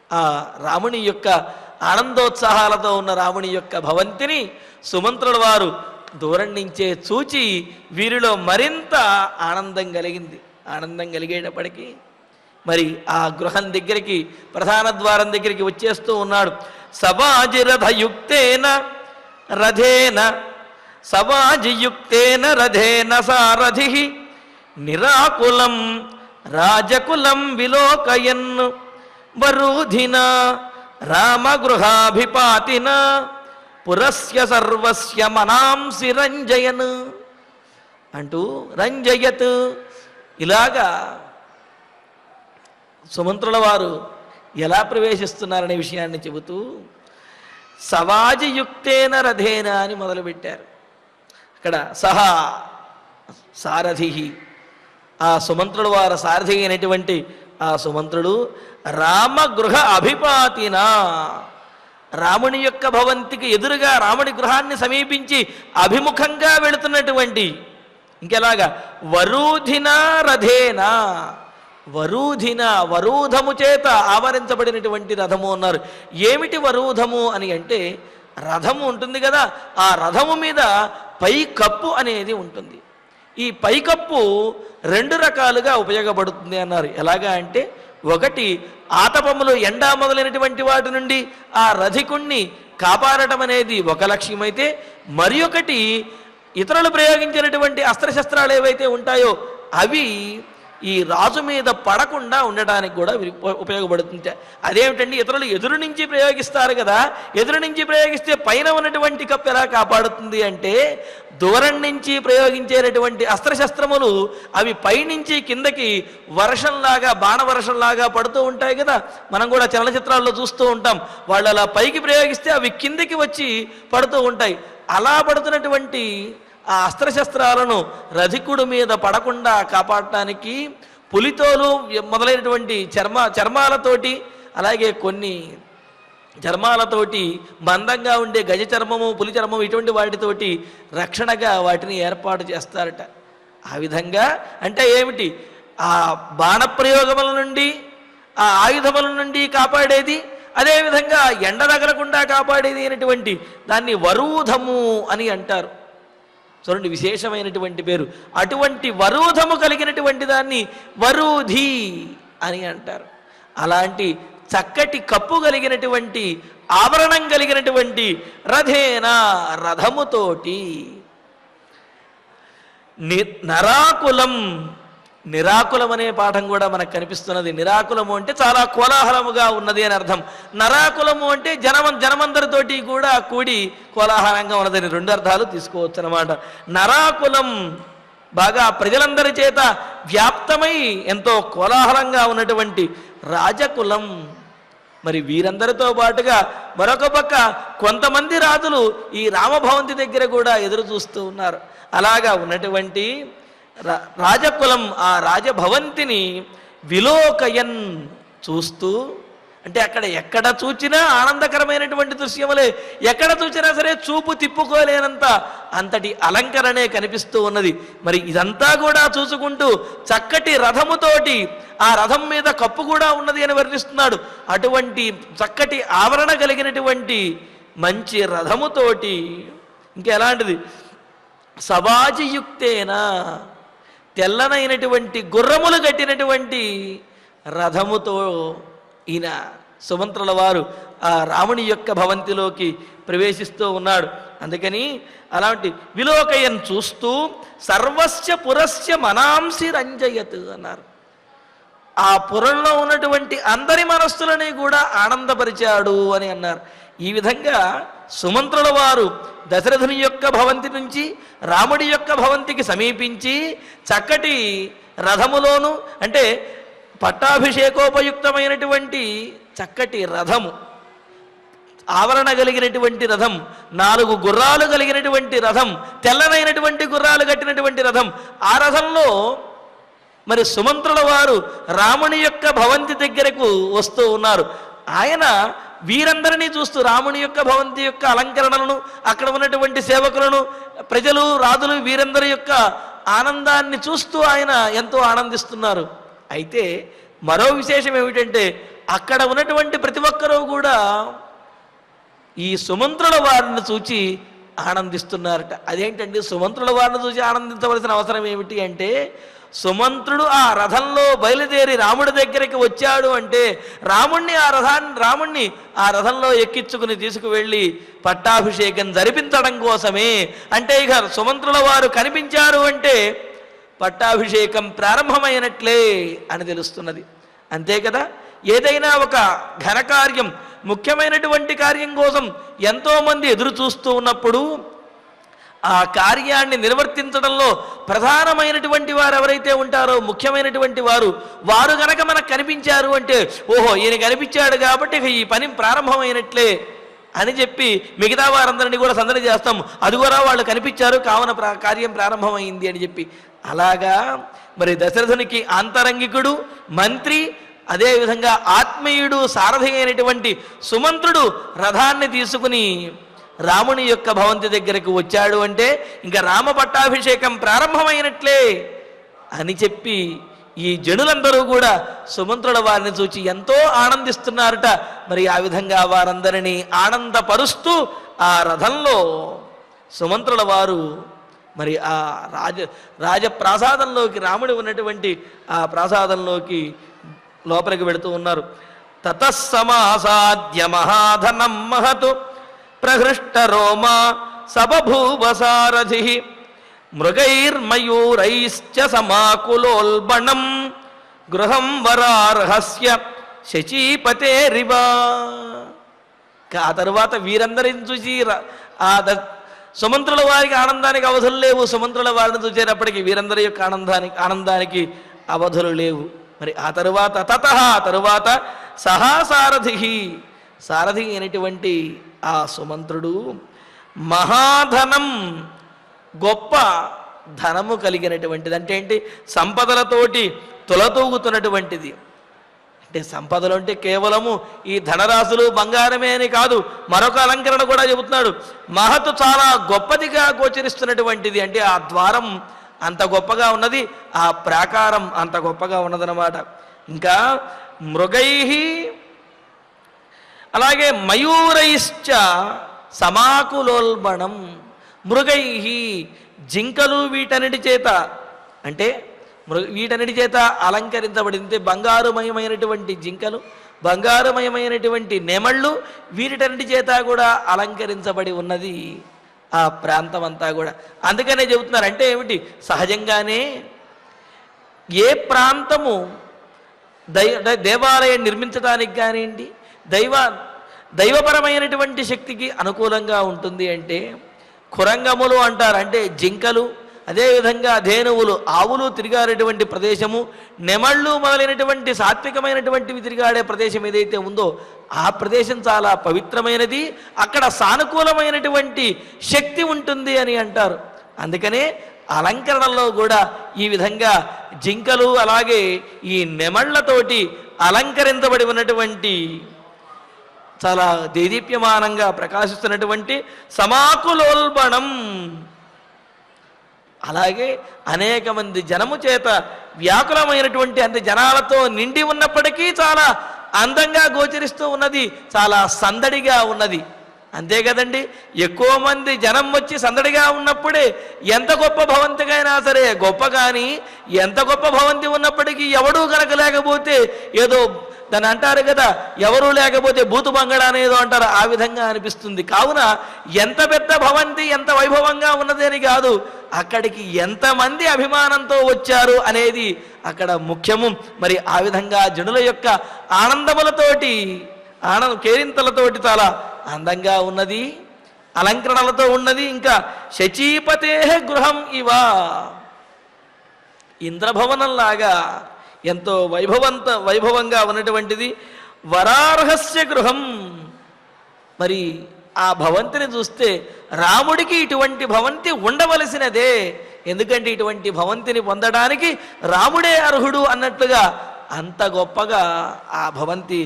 ఆ రాముని యొక్క ఆనందోత్సాహాలతో ఉన్న రాముని యొక్క భవంతిని సుమంత్రుల వారు దూరం నుంచే చూచి వీరిలో మరింత ఆనందం కలిగింది. ఆనందం కలిగేటప్పటికీ మరి ఆ గృహం దగ్గరికి, ప్రధాన ద్వారం దగ్గరికి వచ్చేస్తూ ఉన్నాడు. సవాజిరథయుక్తేన రథేన సవాజియుక్తేన రథేన సారథి నిరాకులం రాజకులం విలోకయన్ వరూధిన రామగృహాభిపాతిన పురస్య సర్వస్య మనాంసి రంజయన్ అంటూ రంజయత్, ఇలాగా సుమంత్రుల వారు ఎలా ప్రవేశిస్తున్నారనే విషయాన్ని చెబుతూ సవాజియుక్తేన రథేన అని మొదలుపెట్టారు. అక్కడ సహా సారథి, ఆ సుమంత్రుల వారు సారథి అయినటువంటి ఆ సుమంత్రుడు రామగృహ అభిపాతిన, రాముని యొక్క భవంతికి ఎదురుగా రాముని గృహాన్ని సమీపించి అభిముఖంగా వెళుతున్నటువంటి, ఇంకెలాగా వరూధిన రథేన, వరూధిన వరూధము చేత ఆవరించబడినటువంటి రథము అన్నారు. ఏమిటి వరూధము అని అంటే రథము ఉంటుంది కదా, ఆ రథము మీద పైకప్పు అనేది ఉంటుంది. ఈ పైకప్పు రెండు రకాలుగా ఉపయోగపడుతుంది అన్నారు. ఎలాగా అంటే ఒకటి ఆతపములు ఎండా మొదలైనటువంటి వాటి నుండి ఆ రథికుణ్ణి కాపాడటం అనేది ఒక లక్ష్యమైతే, మరి ఒకటి ఇతరులు ప్రయోగించినటువంటి అస్త్రశస్త్రాలు ఏవైతే ఉంటాయో అవి ఈ రాజు మీద పడకుండా ఉండడానికి కూడా ఉపయోగపడుతుంది. అదేమిటండి, ఇతరులు ఎదురు నుంచి ప్రయోగిస్తారు కదా, ఎదురు నుంచి ప్రయోగిస్తే పైన ఉన్నటువంటి కప్పు ఎలా కాపాడుతుంది అంటే దూరం నుంచి ప్రయోగించేటటువంటి అస్త్రశస్త్రములు అవి పైనుంచి కిందకి వర్షంలాగా బాణవర్షంలాగా పడుతూ ఉంటాయి కదా. మనం కూడా చలనచిత్రాల్లో చూస్తూ ఉంటాం. వాళ్ళు అలా పైకి ప్రయోగిస్తే అవి కిందకి వచ్చి పడుతూ ఉంటాయి. అలా పడుతున్నటువంటి ఆ అస్త్రశస్త్రాలను రథికుడు మీద పడకుండా కాపాడటానికి పులితోలు మొదలైనటువంటి చర్మాలతోటి, అలాగే కొన్ని చర్మాలతోటి మందంగా ఉండే గజ చర్మము, పులి చర్మము ఇటువంటి వాటితోటి రక్షణగా వాటిని ఏర్పాటు చేస్తారట. ఆ విధంగా అంటే ఏమిటి, ఆ బాణప్రయోగముల నుండి ఆ ఆయుధముల నుండి కాపాడేది, అదేవిధంగా ఎండ తగలకుండా కాపాడేది అయినటువంటి దాన్ని వరూధము అని అంటారు. చూడండి, విశేషమైనటువంటి పేరు. అటువంటి వరూధము కలిగినటువంటి దాన్ని వరూధి అని అంటారు. అలాంటి చక్కటి కప్పు కలిగినటువంటి ఆవరణం కలిగినటువంటి రథేన రథముతోటి నరాకులం. నిరాకులం అనే పాఠం కూడా మనకు కనిపిస్తున్నది. నిరాకులము అంటే చాలా కోలాహలముగా ఉన్నది అని అర్థం. నరాకులము అంటే జనమందరితోటి కూడా కూడి కోలాహలంగా ఉన్నదని రెండు అర్థాలు తీసుకోవచ్చు అన్నమాట. నరాకులం బాగా ప్రజలందరి చేత వ్యాప్తమై ఎంతో కోలాహలంగా ఉన్నటువంటి రాజకులం. మరి వీరందరితో పాటుగా మరొక పక్క కొంతమంది రాజులు ఈ రామభవంతి దగ్గర కూడా ఎదురు చూస్తూ ఉన్నారు. అలాగా ఉన్నటువంటి రాజకులం ఆ రాజభవంతిని విలోకయన్ చూస్తూ, అంటే అక్కడ ఎక్కడ చూచినా ఆనందకరమైనటువంటి దృశ్యములే, ఎక్కడ చూచినా సరే చూపు తిప్పుకోలేనంత అంతటి అలంకరణే కనిపిస్తూ ఉన్నది. మరి ఇదంతా కూడా చూసుకుంటూ చక్కటి రథముతోటి, ఆ రథం మీద కప్పు కూడా ఉన్నది అని వర్ణిస్తున్నాడు. అటువంటి చక్కటి ఆవరణ కలిగినటువంటి మంచి రథముతోటి, ఇంకెలాంటిది, సవాజియుక్తేనా, తెల్లనైనటువంటి గుర్రములు కట్టినటువంటి రథముతో ఈయన సుమంత్రుల వారు ఆ రాముని యొక్క భవంతిలోకి ప్రవేశిస్తూ ఉన్నాడు. అందుకని అలాంటి విలోకయన్ చూస్తూ సర్వస్య పురస్య మనాంసి రంజయత్ అన్నారు. ఆ పురంలో ఉన్నటువంటి అందరి మనస్సులని కూడా ఆనందపరిచాడు అని అన్నారు. ఈ విధంగా సుమంత్రుల వారు దశరథుని యొక్క భవంతి నుంచి రాముడి యొక్క భవంతికి సమీపించి చక్కటి రథములోను, అంటే పట్టాభిషేకోపయుక్తమైనటువంటి చక్కటి రథము, ఆవరణ కలిగినటువంటి రథం, 4 గుర్రాలు కలిగినటువంటి రథం, తెల్లనైనటువంటి గుర్రాలు కట్టినటువంటి రథం, ఆ రథంలో మరి సుమంత్రుల వారు రాముని యొక్క భవంతి దగ్గరకు వస్తూ ఉన్నారు. ఆయన వీరందరినీ చూస్తూ రాముని యొక్క భవంతి యొక్క అలంకరణలను, అక్కడ ఉన్నటువంటి సేవకులను, ప్రజలు, రాజులు, వీరందరి యొక్క ఆనందాన్ని చూస్తూ ఆయన ఎంతో ఆనందిస్తున్నారు. అయితే మరో విశేషం ఏమిటంటే అక్కడ ఉన్నటువంటి ప్రతి ఒక్కరూ కూడా ఈ సుమంత్రుల వారిని చూచి ఆనందిస్తున్నారట. అదేంటండి, సుమంత్రుల వారిని చూసి ఆనందించవలసిన అవసరం ఏమిటి అంటే, సుమంత్రుడు ఆ రథంలో బయలుదేరి రాముడి దగ్గరికి వచ్చాడు అంటే రాముణ్ణి ఆ రథంలో ఎక్కించుకుని తీసుకువెళ్ళి పట్టాభిషేకం జరిపించడం కోసమే. అంటే ఇక సుమంత్రుల వారు కనిపించారు అంటే పట్టాభిషేకం ప్రారంభమైనట్లే అని తెలుస్తున్నది. అంతే కదా, ఏదైనా ఒక ఘనకార్యం, ముఖ్యమైనటువంటి కార్యం కోసం ఎంతోమంది ఎదురు చూస్తూ ఉన్నప్పుడు ఆ కార్యాన్ని నిర్వర్తించడంలో ప్రధానమైనటువంటి వారు ఎవరైతే ఉంటారో, ముఖ్యమైనటువంటి వారు గనక మనకు కనిపించారు అంటే, ఓహో ఈయన కనిపించాడు కాబట్టి ఈ పని ప్రారంభమైనట్లే అని చెప్పి మిగతా వారందరినీ కూడా సందడి చేస్తాం. అదిగోరా వాళ్ళు కనిపించారు కావున కార్యం ప్రారంభమైంది అని చెప్పి. అలాగా మరి దశరథునికి ఆంతరంగికుడు, మంత్రి, అదేవిధంగా ఆత్మీయుడు, సారథి అయినటువంటి సుమంత్రుడు రథాన్ని తీసుకుని రాముని యొక్క భవంతి దగ్గరకు వచ్చాడు అంటే ఇంకా రామ పట్టాభిషేకం ప్రారంభమైనట్లే అని చెప్పి ఈ జనులందరూ కూడా సుమంత్రుల వారిని చూచి ఎంతో ఆనందిస్తున్నారట. మరి ఆ విధంగా వారందరినీ ఆనందపరుస్తూ ఆ రథంలో సుమంత్రుల వారు మరి ఆ రాజప్రాసాదంలోకి, రాముడు ఉన్నటువంటి ఆ ప్రాసాదంలోకి లోపలికి వెళుతూ ఉన్నారు. తతస్సమాసాద్య మహాధనం మహతు ప్రహృష్ట రోమా సబభూవ సారథి మృగైర్మయూరైశ్చ సమాకులోల్బణం గృహం వరార్హస్య శచీపతేరివా. ఆ తరువాత వీరందరిని చూసి సుమంత్రుల వారికి ఆనందానికి అవధులు లేవు. సుమంత్రుల వారిని చూసేటప్పటికి వీరందరి యొక్క ఆనందానికి అవధులు లేవు. మరి ఆ తరువాత సారథి అయినటువంటి ఆ సుమంత్రుడు మహాధనం, గొప్ప ధనము కలిగినటువంటిది. అంటే ఏంటి, సంపదలతోటి తులతూగుతున్నటువంటిది. అంటే సంపదలు అంటే కేవలము ఈ ధనరాశులు, బంగారమే అని కాదు, మరొక అలంకరణ కూడా చెబుతున్నాడు. మహత్తు చాలా గొప్పదిగా గోచరిస్తున్నటువంటిది. అంటే ఆ ద్వారం అంత గొప్పగా ఉన్నది, ఆ ప్రాకారం అంత గొప్పగా ఉన్నదన్నమాట. ఇంకా మృగై అలాగే మయూరైశ్చ సమాకులోల్బణం, మృగై, జింకలు వీటన్నిటి చేత, అంటే వీటన్నిటి చేత అలంకరించబడింది. బంగారుమయమైనటువంటి జింకలు, బంగారుమయమైనటువంటి నెమళ్ళు, వీటన్నిటి చేత కూడా అలంకరించబడి ఉన్నది ఆ ప్రాంతం అంతా కూడా. అందుకనే చెబుతున్నారు. అంటే ఏమిటి, సహజంగానే ఏ ప్రాంతము దేవాలయం నిర్మించడానికి కానివ్వండి, దైవపరమైనటువంటి శక్తికి అనుకూలంగా ఉంటుంది అంటే కురంగములు అంటారు. అంటే జింకలు, అదేవిధంగా ధేనువులు, ఆవులు తిరిగాడేటువంటి ప్రదేశము, నెమళ్ళు మొదలైనటువంటి సాత్వికమైనటువంటివి తిరిగాడే ప్రదేశం ఏదైతే ఉందో ఆ ప్రదేశం చాలా పవిత్రమైనది, అక్కడ సానుకూలమైనటువంటి శక్తి ఉంటుంది అని అంటారు. అందుకనే అలంకరణలో కూడా ఈ విధంగా జింకలు అలాగే ఈ నెమళ్లతోటి అలంకరించబడి ఉన్నటువంటి చాలా దేదీప్యమానంగా ప్రకాశిస్తున్నటువంటి సమాకులోల్బణం, అలాగే అనేక మంది జనము చేత వ్యాకులమైనటువంటి అంత జనాలతో నిండి ఉన్నప్పటికీ చాలా అందంగా గోచరిస్తూ ఉన్నది, చాలా సందడిగా ఉన్నది. అంతే కదండి, ఎక్కువ మంది జనం వచ్చి సందడిగా ఉన్నప్పుడే ఎంత గొప్ప భవంతికైనా సరే గొప్ప, కానీ ఎంత గొప్ప భవంతి ఉన్నప్పటికీ ఎవడూ కనుక లేకపోతే ఏదో దాన్ని అంటారు కదా, ఎవరూ లేకపోతే బూతు బంగళ అనేదో అంటారు, ఆ విధంగా అనిపిస్తుంది. కావున ఎంత పెద్ద భవంతి ఎంత వైభవంగా ఉన్నది అని కాదు, అక్కడికి ఎంతమంది అభిమానంతో వచ్చారు అనేది అక్కడ ముఖ్యము. మరి ఆ విధంగా జనుల యొక్క ఆనందములతోటి కేరింతలతోటి చాలా అందంగా ఉన్నది, అలంకరణలతో ఉన్నది. ఇంకా శచీపతే గృహం ఇవా, ఇంద్రభవనంలాగా ఎంతో వైభవంగా ఉన్నటువంటిది. వరార్హస్య గృహం, మరి ఆ భవంతిని చూస్తే రాముడికి ఇటువంటి భవంతి ఉండవలసినదే, ఎందుకంటే ఇటువంటి భవంతిని పొందడానికి రాముడే అర్హుడు అన్నట్లుగా అంత గొప్పగా ఆ భవంతి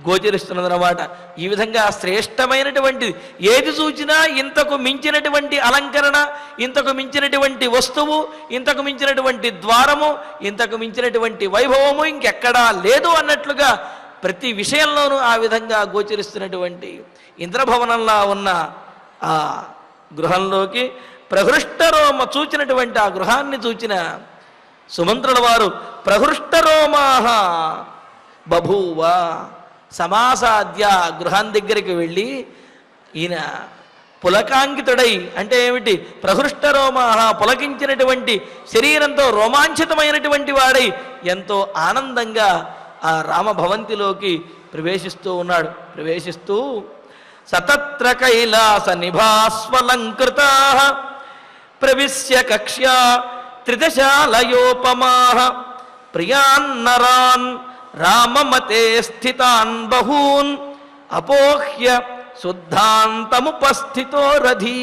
గోచరిస్తున్నదన్నమాట. ఈ విధంగా శ్రేష్టమైనటువంటిది ఏది చూచినా ఇంతకు మించినటువంటి అలంకరణ, ఇంతకు మించినటువంటి వస్తువు, ఇంతకు మించినటువంటి ద్వారము, ఇంతకు మించినటువంటి వైభవము ఇంకెక్కడా లేదు అన్నట్లుగా ప్రతి విషయంలోనూ ఆ విధంగా గోచరిస్తున్నటువంటి ఇంద్రభవనంలా ఉన్న ఆ గృహంలోకి ప్రహృష్టరోమ చూచినటువంటి ఆ గృహాన్ని చూచిన సుమంత్రుల వారు ప్రహృష్టరోమాహ బభూవ, సమాసాద్య గృహం దగ్గరికి వెళ్ళి ఈయన పులకాంకితుడై, అంటే ఏమిటి, ప్రహృష్టరోమాహ పులకించినటువంటి శరీరంతో రోమాంచితమైనటువంటి వాడై ఎంతో ఆనందంగా ఆ రామభవంతిలోకి ప్రవేశిస్తూ ఉన్నాడు. ప్రవేశిస్తూ సతత్ర కైలాస నిభాస్వలంకృతా ప్రవిశ్య కక్ష్యా త్రిదశాలయోపమాః ప్రియాన్నరాన్ రామమతే స్థితాన్ బహూన్ అపోహ్య శుద్ధాంతముపస్థితో రథీ.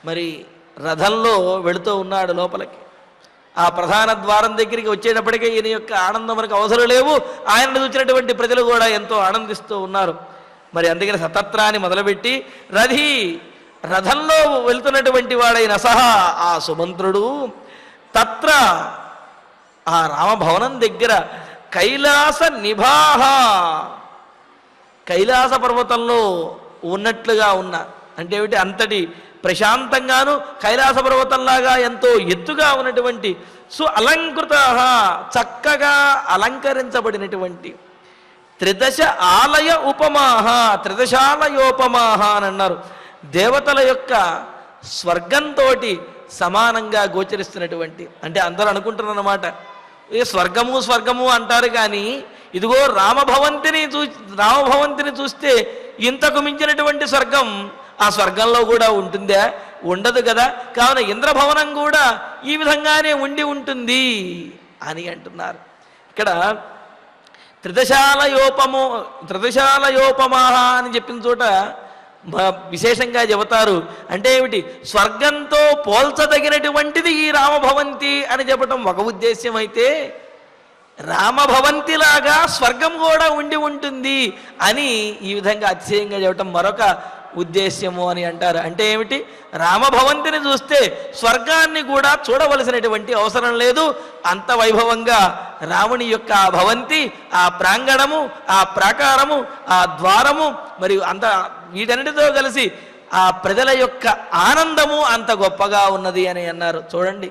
మరి రథంలో వెళుతూ ఉన్నాడు లోపలికి. ఆ ప్రధాన ద్వారం దగ్గరికి వచ్చేటప్పటికే ఈయన యొక్క ఆనందం మనకు అవసరం లేవు, ఆయనను చూసినటువంటి ప్రజలు కూడా ఎంతో ఆనందిస్తూ ఉన్నారు. మరి అందుకని సతత్రాన్ని మొదలుపెట్టి రథి, రథంలో వెళ్తున్నటువంటి వాడైన సహా ఆ సుమంత్రుడు తత్ర ఆ రామభవనం దగ్గర కైలాస నిభాహ, కైలాస పర్వతంలో ఉన్నట్లుగా ఉన్న, అంటే ఏమిటి, అంతటి ప్రశాంతంగాను కైలాస పర్వతంలాగా ఎంతో ఎత్తుగా ఉన్నటువంటి అలంకృత, చక్కగా అలంకరించబడినటువంటి త్రిదశ ఆలయ ఉపమాహ, త్రిదశాలయోపమాహ అని అన్నారు. దేవతల యొక్క స్వర్గంతో సమానంగా గోచరిస్తున్నటువంటి, అంటే అందరూ అనుకుంటున్నారన్నమాట, ఏ స్వర్గము అంటారు కానీ ఇదిగో రామభవంతిని చూస్తే ఇంతకు మించినటువంటి స్వర్గం ఆ స్వర్గంలో కూడా ఉంటుందా? ఉండదు కదా. కావున ఇంద్రభవనం కూడా ఈ విధంగానే ఉండి ఉంటుంది అని అంటున్నారు. ఇక్కడ త్రిదశాలయోపమాహ అని చెప్పిన చోట విశేషంగా చెబుతారు. అంటే ఏమిటి, స్వర్గంతో పోల్చదగినటువంటిది ఈ రామభవంతి అని చెప్పటం ఒక ఉద్దేశ్యం అయితే, రామభవంతిలాగా స్వర్గం కూడా ఉండి ఉంటుంది అని ఈ విధంగా అతిశయంగా చెప్పటం మరొక ఉద్దేశ్యము అని అంటారు. అంటే ఏమిటి, రామభవంతిని చూస్తే స్వర్గాన్ని కూడా చూడవలసినటువంటి అవసరం లేదు, అంత వైభవంగా రాముని యొక్క ఆ భవంతి, ఆ ప్రాంగణము, ఆ ప్రాకారము, ఆ ద్వారము మరియు అంత వీటన్నిటితో కలిసి ఆ ప్రజల యొక్క ఆనందము అంత గొప్పగా ఉన్నది అని అన్నారు. చూడండి,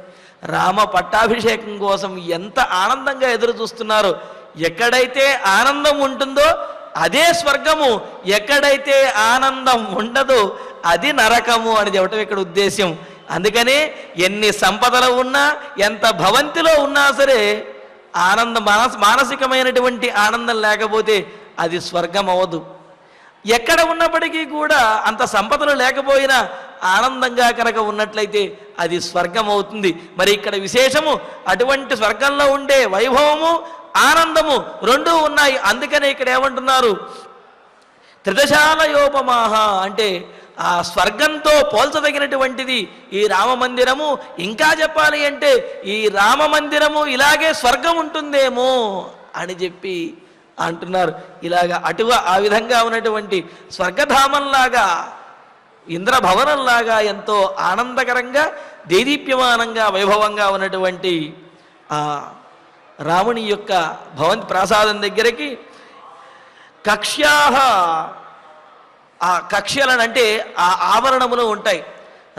రామ పట్టాభిషేకం కోసం ఎంత ఆనందంగా ఎదురు చూస్తున్నారు. ఎక్కడైతే ఆనందం ఉంటుందో అదే స్వర్గము, ఎక్కడైతే ఆనందం ఉండదో అది నరకము అని చెప్పటం ఇక్కడ ఉద్దేశ్యం. అందుకనే ఎన్ని సంపదలు ఉన్నా, ఎంత భవంతిలో ఉన్నా సరే ఆనందం మానసికమైనటువంటి ఆనందం లేకపోతే అది స్వర్గం అవ్వదు. ఎక్కడ ఉన్నప్పటికీ కూడా అంత సంపదలు లేకపోయినా ఆనందంగా కనుక ఉన్నట్లయితే అది స్వర్గం అవుతుంది. మరి ఇక్కడ విశేషము అటువంటి స్వర్గంలో ఉండే వైభవము, ఆనందము రెండూ ఉన్నాయి. అందుకనే ఇక్కడ ఏమంటున్నారు, త్రిదశాలయోపమాహ అంటే ఆ స్వర్గంతో పోల్చదగినటువంటిది ఈ రామ మందిరము. ఇంకా చెప్పాలి అంటే ఈ రామ మందిరము ఇలాగే స్వర్గం ఉంటుందేమో అని చెప్పి అంటున్నారు. ఇలాగా ఆ విధంగా ఉన్నటువంటి స్వర్గధామంలాగా, ఇంద్రభవనంలాగా ఎంతో ఆనందకరంగా, దేదీప్యమానంగా, వైభవంగా ఉన్నటువంటి ఆ రాముని యొక్క భవంతి ప్రాసాదం దగ్గరికి కక్ష్యాహ, ఆ కక్ష్యలను అంటే ఆ ఆవరణములు ఉంటాయి.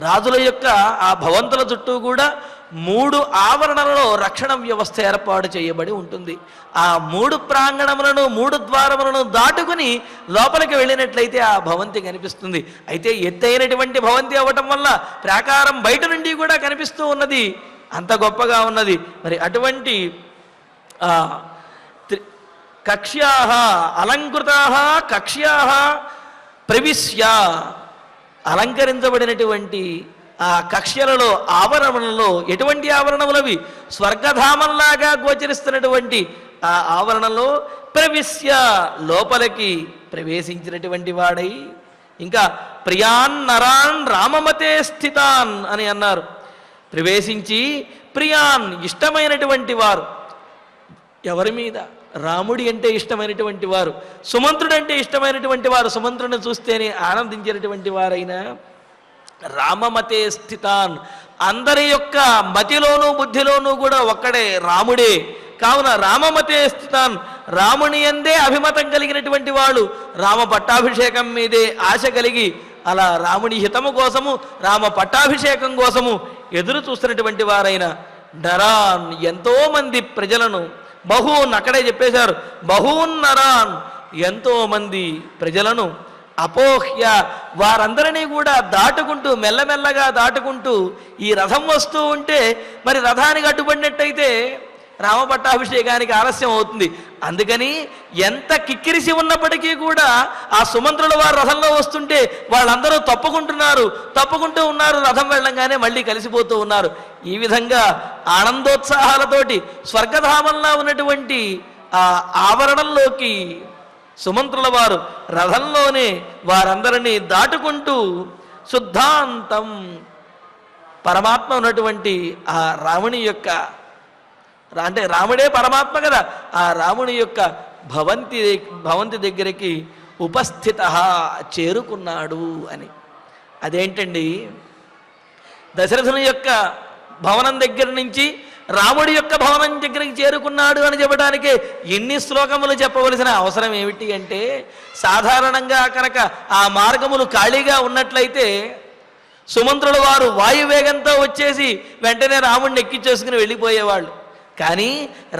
రాజుల యొక్క ఆ భవంతుల చుట్టూ కూడా 3 ఆవరణలలో రక్షణ వ్యవస్థ ఏర్పాటు చేయబడి ఉంటుంది. ఆ 3 ప్రాంగణములను, 3 ద్వారములను దాటుకుని లోపలికి వెళ్ళినట్లయితే ఆ భవంతి కనిపిస్తుంది. అయితే ఎత్తైనటువంటి భవంతి అవ్వటం వల్ల ప్రాకారం బయట నుండి కూడా కనిపిస్తూ ఉన్నది, అంత గొప్పగా ఉన్నది. మరి అటువంటి కక్ష్యాః అలంకృతాః కక్ష్యాః ప్రవిశ్య, అలంకరించబడినటువంటి ఆ కక్ష్యలలో, ఆవరణలలో, ఎటువంటి ఆవరణములవి స్వర్గధామంలాగా గోచరిస్తున్నటువంటి ఆ ఆవరణలో ప్రవిశ్య, లోపలికి ప్రవేశించినటువంటి వాడై, ఇంకా ప్రియాన్ నరాన్ రామమతే స్థితాన్ అని అన్నారు. ప్రవేశించి ప్రియాన్ ఇష్టమైనటువంటి వారు, ఎవరి మీద? రాముడి అంటే ఇష్టమైనటువంటి వారు, సుమంత్రుడు అంటే ఇష్టమైనటువంటి వారు, సుమంత్రుడిని చూస్తేనే ఆనందించినటువంటి వారైనా రామమతే స్థితాన్, అందరి యొక్క మతిలోనూ బుద్ధిలోనూ కూడా ఒక్కడే రాముడే. కావున రామమతే స్థితాన్, రాముని యందే అభిమతం కలిగినటువంటి వాళ్ళు, రామ పట్టాభిషేకం మీదే ఆశ కలిగి అలా రాముని హితము కోసము, రామ పట్టాభిషేకం కోసము ఎదురు చూస్తున్నటువంటి వారైన నరాన్, ఎంతోమంది ప్రజలను, బహూన్ అక్కడే చెప్పేశారు, బహూన్ నరాన్, ఎంతోమంది ప్రజలను, అపోహ్య, వారందరినీ కూడా దాటుకుంటూ, మెల్లమెల్లగా దాటుకుంటూ ఈ రథం వస్తూ ఉంటే మరి రథానికి అడ్డుపడినట్టయితే రామ పట్టాభిషేకానికి ఆలస్యం అవుతుంది. అందుకని ఎంత కిక్కిరిసి ఉన్నప్పటికీ కూడా ఆ సుమంత్రుల వారు రథంలో వస్తుంటే వాళ్ళందరూ తప్పుకుంటూ ఉన్నారు, రథం వెళ్ళంగానే మళ్ళీ కలిసిపోతూ ఉన్నారు. ఈ విధంగా ఆనందోత్సాహాలతోటి స్వర్గధామంలో ఉన్నటువంటి ఆ ఆవరణంలోకి సుమంత్రుల వారు రథంలోనే వారందరినీ దాటుకుంటూ శుద్ధాంతం, పరమాత్మ ఉన్నటువంటి ఆ రాముని యొక్క, అంటే రాముడే పరమాత్మ కదా, ఆ రాముని యొక్క భవంతి దగ్గరికి ఉపస్థిత చేరుకున్నాడు అని. అదేంటండి, దశరథుని యొక్క భవనం దగ్గర నుంచి రాముడి యొక్క భవనం దగ్గరికి చేరుకున్నాడు అని చెప్పడానికి ఎన్ని శ్లోకములు చెప్పవలసిన అవసరం ఏమిటి అంటే, సాధారణంగా కనుక ఆ మార్గములు ఖాళీగా ఉన్నట్లయితే సుమంత్రుల వారు వాయువేగంతో వచ్చేసి వెంటనే రాముడిని ఎక్కించేసుకుని వెళ్ళిపోయేవాళ్ళు. కానీ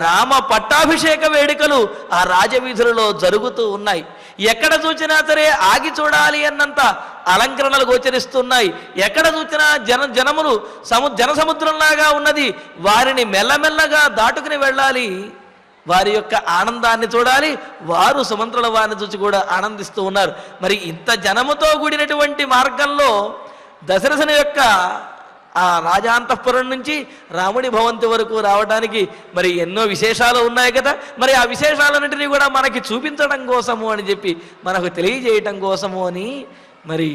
రామ పట్టాభిషేక వేడుకలు ఆ రాజవీధులలో జరుగుతూ ఉన్నాయి. ఎక్కడ చూసినా సరే ఆగి చూడాలి అన్నంత అలంకరణలు గోచరిస్తున్నాయి. ఎక్కడ చూసినా జనములు జనసముద్రంలాగా ఉన్నది. వారిని మెల్లమెల్లగా దాటుకుని వెళ్ళాలి, వారి యొక్క ఆనందాన్ని చూడాలి. వారు సుమంత్రుల వారిని చూసి కూడా ఆనందిస్తూ ఉన్నారు. మరి ఇంత జనముతో కూడినటువంటి మార్గంలో దశరథుని యొక్క ఆ రాజాంతఃపురం నుంచి రాముడి భవంతి వరకు రావడానికి మరి ఎన్నో విశేషాలు ఉన్నాయి కదా. మరి ఆ విశేషాలన్నింటినీ కూడా మనకి చూపించడం కోసము అని చెప్పి, మనకు తెలియజేయటం కోసము అని మరి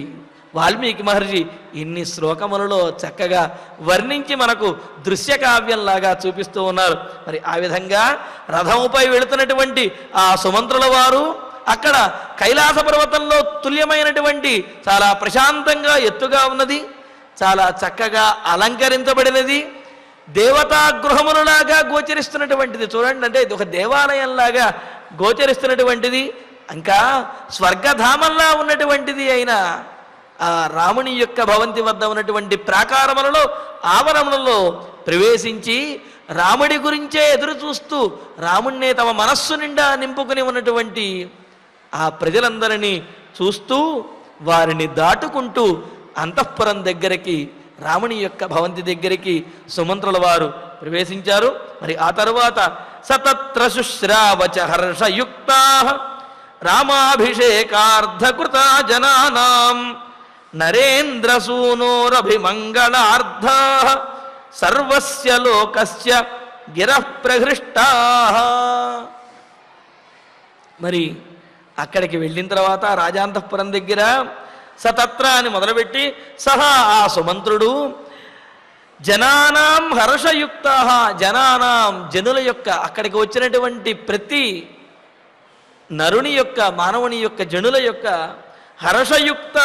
వాల్మీకి మహర్షి ఇన్ని శ్లోకములలో చక్కగా వర్ణించి మనకు దృశ్య కావ్యంలాగా చూపిస్తూ ఉన్నారు. మరి ఆ విధంగా రథముపై వెళుతున్నటువంటి ఆ సుమంత్రుల వారు అక్కడ కైలాస పర్వతంలో తుల్యమైనటువంటి, చాలా ప్రశాంతంగా ఎత్తుగా ఉన్నది, చాలా చక్కగా అలంకరించబడినది, దేవతా గృహములలాగా గోచరిస్తున్నటువంటిది. చూడండి, అంటే ఇది ఒక దేవాలయంలాగా గోచరిస్తున్నటువంటిది, ఇంకా స్వర్గధామంలా ఉన్నటువంటిది అయిన ఆ రాముని యొక్క భవంతి వద్ద ఉన్నటువంటి ప్రాకారములలో, ఆవరణములలో ప్రవేశించి రాముడి గురించే ఎదురు చూస్తూ రాముణ్ణే తమ మనస్సు నిండా నింపుకుని ఉన్నటువంటి ఆ ప్రజలందరినీ చూస్తూ వారిని దాటుకుంటూ అంతఃపురం దగ్గరికి, రాముని యొక్క భవంతి దగ్గరికి సుమంత్రుల వారు ప్రవేశించారు. మరి ఆ తరువాత సతత్ర శుశ్రావచ హర్షయుక్తా రామాభిషేకార్థకృత జనానాం నరేంద్రసూనోరభిమంగళార్థ సర్వస్య లోకస్య గిరః ప్రహృష్టా. మరి అక్కడికి వెళ్ళిన తర్వాత రాజాంతఃపురం దగ్గర సతత్ర అని మొదలుపెట్టి సహా ఆ సుమంత్రుడు జనానాం హర్షయుక్త, జనానాం జనుల యొక్క, అక్కడికి వచ్చినటువంటి ప్రతి నరుని యొక్క, మానవుని యొక్క, జనుల యొక్క హర్షయుక్త,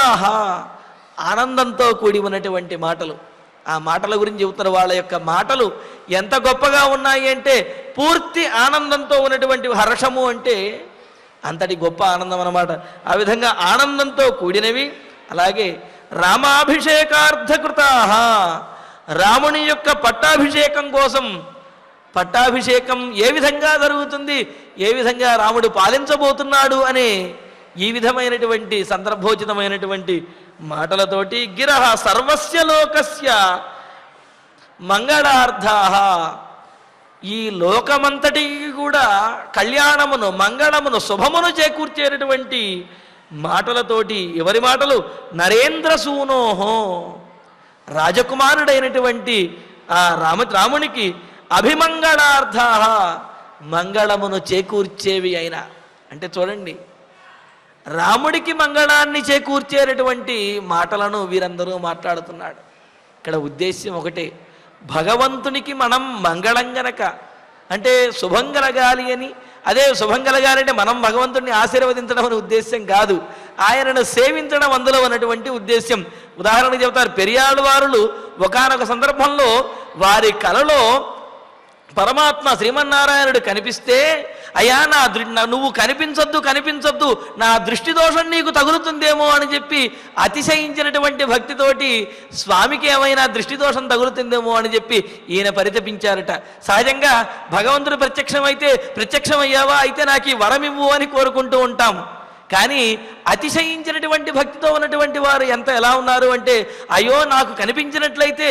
ఆనందంతో కూడి ఉన్నటువంటి మాటలు. ఆ మాటల గురించి చెబుతారు. వాళ్ళ యొక్క మాటలు ఎంత గొప్పగా ఉన్నాయి అంటే పూర్తి ఆనందంతో ఉన్నటువంటి, హర్షము అంటే అంతటి గొప్ప ఆనందం అన్నమాట. ఆ విధంగా ఆనందంతో కూడినవి. అలాగే రామాభిషేకార్థకృతా, రాముని యొక్క పట్టాభిషేకం కోసం, పట్టాభిషేకం ఏ విధంగా జరుగుతుంది, ఏ విధంగా రాముడు పాలించబోతున్నాడు అనే ఈ విధమైనటువంటి సందర్భోచితమైనటువంటి మాటలతోటి గిరహ సర్వస్య లోకస్య మంగళార్థా, ఈ లోకమంతటికి కూడా కళ్యాణమును, మంగళమును, శుభమును చేకూర్చేటటువంటి మాటలతోటి. ఎవరి మాటలు? నరేంద్రసూనోహో, రాజకుమారుడైనటువంటి ఆ రామునికి అభిమంగళార్థా, మంగళమును చేకూర్చేవి అయినా. అంటే చూడండి, రాముడికి మంగళాన్ని చేకూర్చేటటువంటి మాటలను వీరందరూ మాట్లాడుతున్నాడు. ఇక్కడ ఉద్దేశ్యం ఒకటే, భగవంతునికి మనం మంగళం గనక, అంటే శుభం కలగాలి అని. అదే శుభం కలగాలి అంటే మనం భగవంతుడిని ఆశీర్వదించడం అనే ఉద్దేశ్యం కాదు, ఆయనను సేవించడం అందులో ఉన్నటువంటి ఉద్దేశ్యం. ఉదాహరణకు చెబుతారు, పెరియాళ్ళు వారులు ఒకానొక సందర్భంలో వారి కలలో పరమాత్మ శ్రీమన్నారాయణుడు కనిపిస్తే, అయ్యా నువ్వు కనిపించొద్దు, నా దృష్టి దోషం నీకు తగులుతుందేమో అని చెప్పి అతిశయించినటువంటి భక్తితోటి స్వామికి ఏమైనా దృష్టి దోషం తగులుతుందేమో అని చెప్పి ఈయన పరితపించారట. సహజంగా భగవంతుడు ప్రత్యక్షమయ్యావా, అయితే నాకు ఈ వరమివ్వు అని కోరుకుంటూ ఉంటాం. కానీ అతిశయించినటువంటి భక్తితో ఉన్నటువంటి వారు ఎలా ఉన్నారు అంటే, అయ్యో నాకు కనిపించినట్లయితే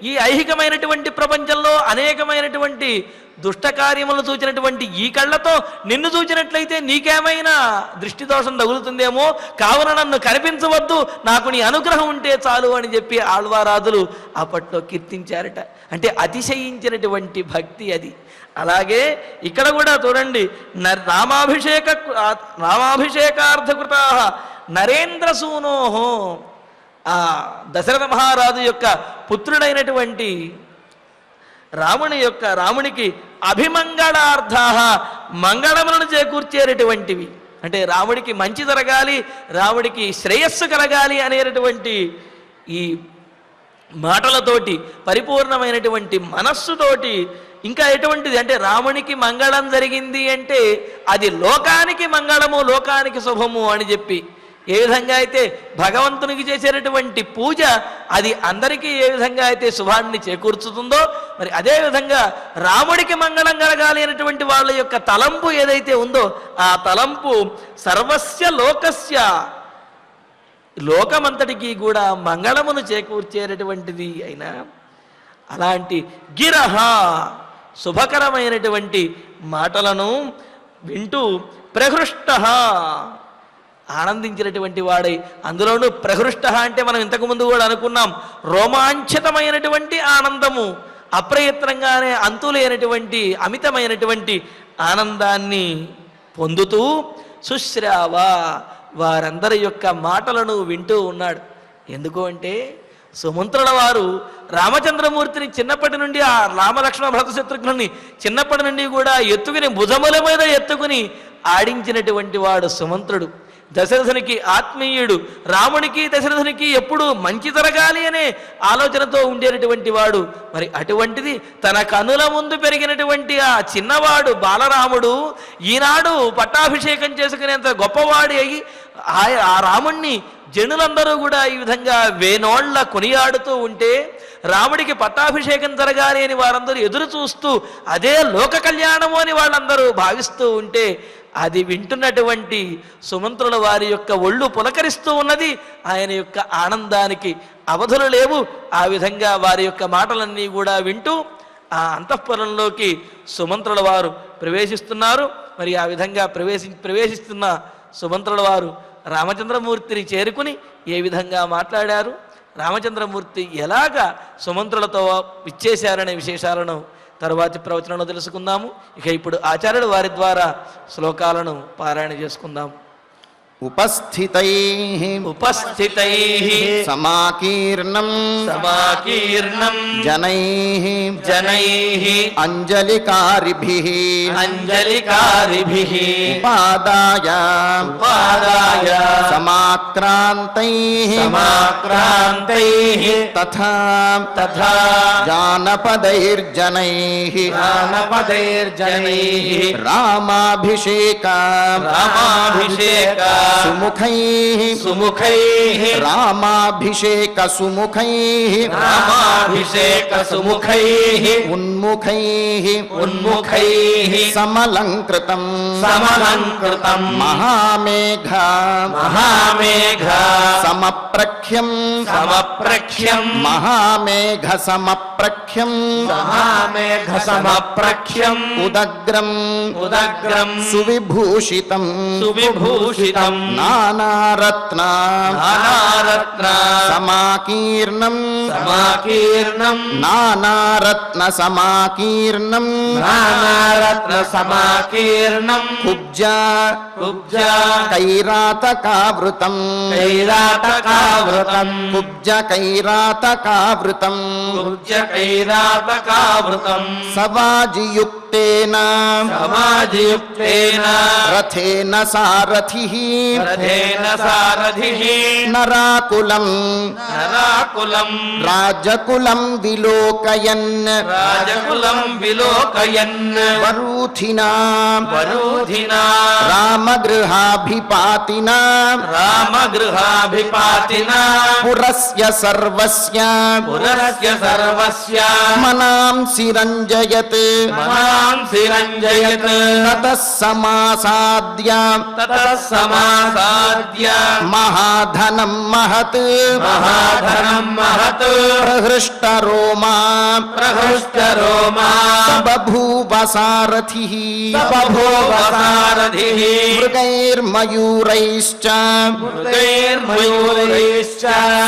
ఈ ఐహికమైనటువంటి ప్రపంచంలో అనేకమైనటువంటి దుష్ట కార్యములు చూచినటువంటి ఈ కళ్ళతో నిన్ను చూచినట్లయితే నీకేమైనా దృష్టి దోషం తగులుతుందేమో, కావున నన్ను కనిపించవద్దు, నాకు నీ అనుగ్రహం ఉంటే చాలు అని చెప్పి ఆళ్వారాదులు అప్పట్లో కీర్తించారట. అంటే అతిశయించినటువంటి భక్తి అది. అలాగే ఇక్కడ కూడా చూడండి, రామాభిషేకార్థకృత నరేంద్రసూనోహో, ఆ దశరథ మహారాజు యొక్క పుత్రుడైనటువంటి రామునికి అభిమంగళార్థ, మంగళములను చేకూర్చేటటువంటివి. అంటే రాముడికి మంచి జరగాలి, రాముడికి శ్రేయస్సు కలగాలి అనేటటువంటి ఈ మాటలతోటి, పరిపూర్ణమైనటువంటి మనస్సుతోటి. ఇంకా ఎటువంటిది అంటే, రామునికి మంగళం జరిగింది అంటే అది లోకానికి మంగళము, లోకానికి శుభము అని చెప్పి, ఏ విధంగా అయితే భగవంతునికి చేసేటటువంటి పూజ అది అందరికీ ఏ విధంగా అయితే శుభాన్ని చేకూర్చుతుందో, మరి అదే విధంగా రాముడికి మంగళం కలగాలి అనేటువంటి వాళ్ళ యొక్క తలంపు ఏదైతే ఉందో, ఆ తలంపు సర్వస్య లోకస్య, లోకమంతటికి కూడా మంగళమును చేకూర్చేటటువంటిది అయినా అలాంటి గిరహ శుభకరమైనటువంటి మాటలను వింటూ ప్రహృష్ట, ఆనందించినటువంటి వాడై, అందులోనూ ప్రహృష్ట అంటే మనం ఇంతకుముందు కూడా అనుకున్నాం, రోమాంచితమైనటువంటి ఆనందము, అప్రయత్నంగానే అంతులేనటువంటి అమితమైనటువంటి ఆనందాన్ని పొందుతూ శుశ్రావ, వారందరి యొక్క మాటలను వింటూ ఉన్నాడు. ఎందుకు అంటే, సుమంత్రుల వారు రామచంద్రమూర్తిని చిన్నప్పటి నుండి, ఆ రామలక్ష్మణ భరత శత్రుఘ్నుని చిన్నప్పటి నుండి కూడా ఎత్తుకుని, భుజముల మీద ఎత్తుకుని ఆడించినటువంటి వాడు సుమంత్రుడు. దశరథునికి ఆత్మీయుడు, రామునికి దశరథునికి ఎప్పుడు మంచి జరగాలి అనే ఆలోచనతో ఉండేటటువంటి వాడు. మరి అటువంటిది తన కనుల ముందు పెరిగినటువంటి ఆ చిన్నవాడు బాలరాముడు ఈనాడు పట్టాభిషేకం చేసుకునేంత గొప్పవాడి అయి ఆ రాముణ్ణి జనులందరూ కూడా ఈ విధంగా వేనోళ్ల కొనియాడుతూ ఉంటే, రాముడికి పట్టాభిషేకం జరగాలి అని వారందరూ ఎదురు చూస్తూ అదే లోక కళ్యాణము అని వాళ్ళందరూ భావిస్తూ ఉంటే, అది వింటున్నటువంటి సుమంత్రుల వారి యొక్క ఒళ్ళు పులకరిస్తూ ఉన్నది. ఆయన యొక్క ఆనందానికి అవధులు లేవు. ఆ విధంగా వారి యొక్క మాటలన్నీ కూడా వింటూ ఆ అంతఃపురంలోకి సుమంత్రుల వారు ప్రవేశిస్తున్నారు. మరి ఆ విధంగా ప్రవేశిస్తున్న సుమంత్రుల వారు రామచంద్రమూర్తిని చేరుకుని ఏ విధంగా మాట్లాడారు, రామచంద్రమూర్తి ఎలాగా సుమంత్రులతో ఇచ్చేశారనే విశేషాలను తరువాతి ప్రవచనంలో తెలుసుకుందాము. ఇక ఇప్పుడు ఆచార్యుడు వారి ద్వారా శ్లోకాలను పారాయణ చేసుకుందాం. ఉపస్థితైః సమాకీర్ణం జనైః అంజలికారిభిః ఉపాదాయ సమాక్రాంతైః తథా జానపదైర్జనైః రామాభిషేక సుముఖైః రామాభిషేక సుముఖైః ఉన్ముఖైః సమలంకృతం మహామేఘ సమప్రఖ్యం మహామేఘ సమప్రఖ్యం ఉదగ్రం సువిభూషితం నానారత్న సమాకీర్ణం నానారత్న సమాకీర్ణం కుబ్జ కైరాతకావృతం కుబ్జ కైరాతకావృతం సవాజియుక్తేన రథేన సారథిః నరాకులం రాజకులం విలోకయన్ వరూధినా రామగృహాభిపాతినా పురస్య సర్వస్య మనాంసి రంజయత్ తతః సమాసాద్య మహాధనం మహత్ ప్రహృష్టరోమా బభూవ సారథిః మృగైర్మయూరైశ్చ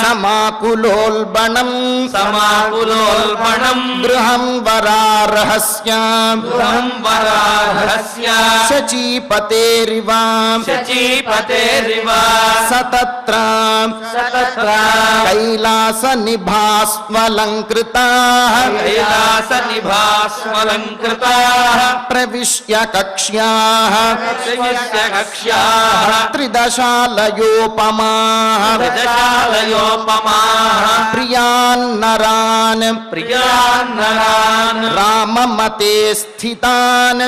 సమాకులోల్బణం గృహం వరార్హస్య శచీపతేరివ సతత్ర కైలాస నిభాస్వలంకృతాః ప్రవిశ్య కక్ష్యాః త్రిదశాలయోపమాః ప్రియాన్నరాన్ రామమతే స్థితాన్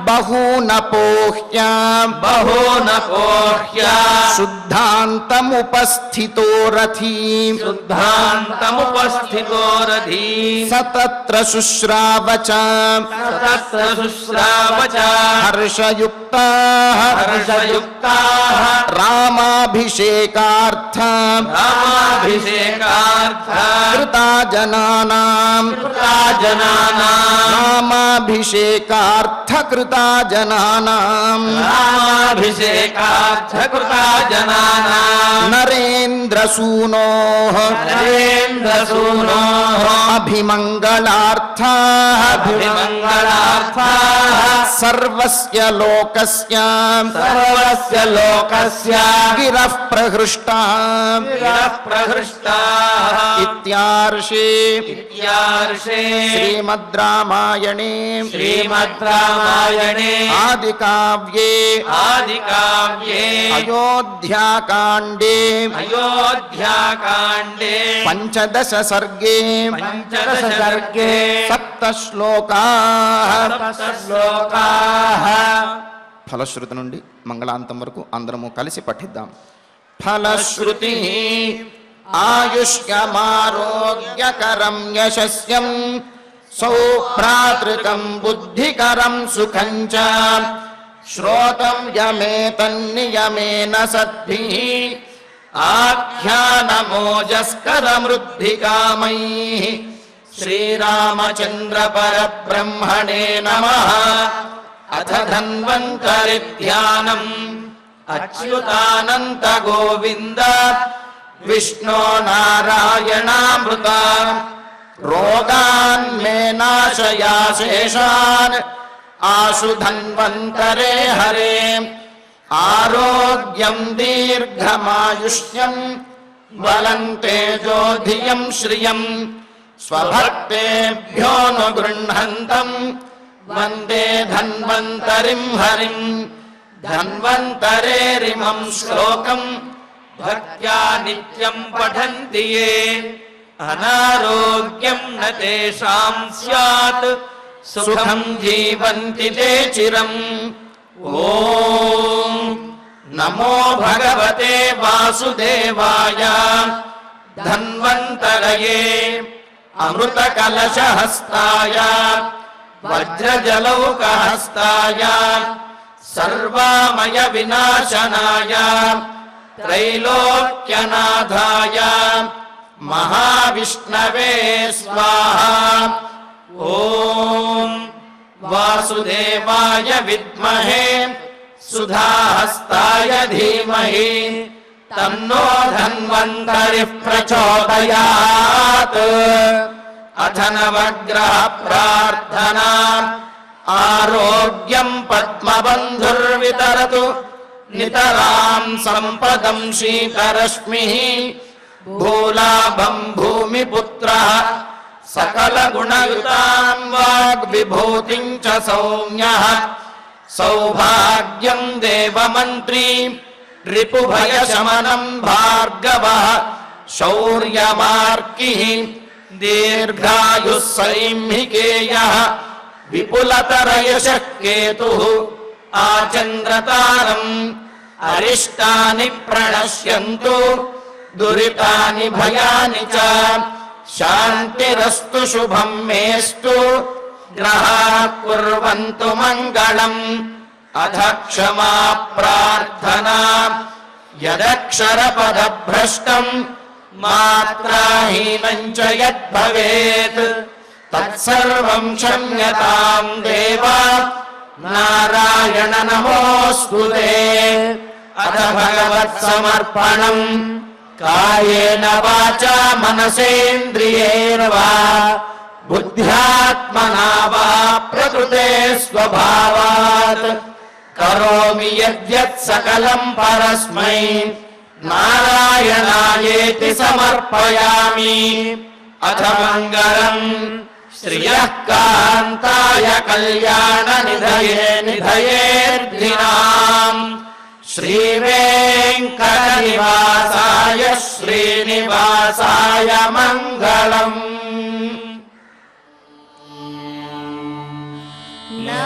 బహూనపోహ్య శుద్ధాంతముపస్థితో రథీ సతత్ర శుశ్రావచ హర్షయుక్తాః రామాభిషేకార్థ కృతా జనానాం రామాభిషేకార్థ కృతా జనానాం నరేంద్రసూనోః అభిమంగళార్థాః సర్వస్య లోకస్య గిరః ప్రహృష్టాః ఇత్యార్షే శ్రీమద్ రామాయణే రామాయణే ఆదికావ్యే ఆదికావ్యే అయోధ్యాకాండే అయోధ్యాకాండే పంచదశ సర్గే పంచదశ సర్గే సప్త శ్లోకాః శ్లోకాః. ఫలశ్రుతి నుండి మంగళాంతం వరకు అందరము కలిసి పఠిద్దాం. ఫలశ్రుతి ఆయుష్యమారోగ్యకరం యశస్యం సౌభ్రాతృకం బుద్ధికరం సుఖం చ శ్రోతవ్యమేతన్నియమేన సద్భిః ఆఖ్యానమోజస్కరమృద్ధికామైః. శ్రీరామచంద్ర పరబ్రహ్మణే నమః. అథ ధన్వంతరి ధ్యానం అచ్యుతానంత గోవింద విష్ణో నారాయణామృత. రోగాన్ మే నాశయా శేషాన్ ఆశు ధన్వంతరే హరే. ఆరోగ్యం దీర్ఘమాయుష్యం బలం తేజోధియం శ్రియం స్వభక్తేభ్యోను గృహంతం వందే ధన్వంతరిం హరిం. ధన్వంతరేరిమం శ్లోకం భక్త్యా నిత్యం పఠంతి యే అనారోగ్యం న తేషాం స్యాత్ సుఖం జీవంతి తే చిరం. ఓం నమో భగవతే వాసుదేవాయ. ధన్వంతరయే అమృత కలశహస్తాయ వజ్రజలౌకహస్తాయ సర్వామయ వినాశనాయ త్రైలోక్యనాథాయ మహావిష్ణవే స్వాహా. ఓం వాసుదేవాయ విద్మహే సుధాహస్తాయ ధీమహి తన్నో ధన్వంతరిః ప్రచోదయాత్. అథ నవగ్రహ ప్రార్థనా. ఆరోగ్యం పద్మబంధుర్వితరతు నితరాం సంపదం శీతరశ్మిః. భూలాభం భూమిపుత్రః సకల గుణయుతాం వాగ్విభూతిం చ సౌమ్యః. సౌభాగ్యం దేవమంత్రీ రిపుభయశమనం భార్గవః. శౌర్యమార్కిః దీర్ఘాయుః సైంహికేయః. విపులతరయశః కేతుః ఆచంద్రతారం. అరిష్టాని ప్రణశ్యంతు దురితాని భయాని చ. శాంతిరస్తు శుభం మేస్తు గ్రహాః కుర్వంతు మంగళం. అథ క్షమా ప్రార్థనా. యదక్షరపదభ్రష్టం మాత్రాహీనం చ యద్భవేత్ తత్సర్వం క్షమ్యతాం దేవా. నారాయణ నమోస్తుతే. అథ భగవత్సమర్పణం. కాయేన వాచా మనసేంద్రియైర్వా బుద్ధ్యాత్మనా వా ప్రకృతే స్వభావాత్ కరోమి యద్యత్ సకలం పరస్మై నారాయణాయేతి సమర్పయామి. అథ మంగళం శ్రియః కాంతాయ కళ్యాణ నిధయే నిధయేర్ధినాం. శ్రీవేంకటనివాసాయ శ్రీనివాసాయ మంగళం. నా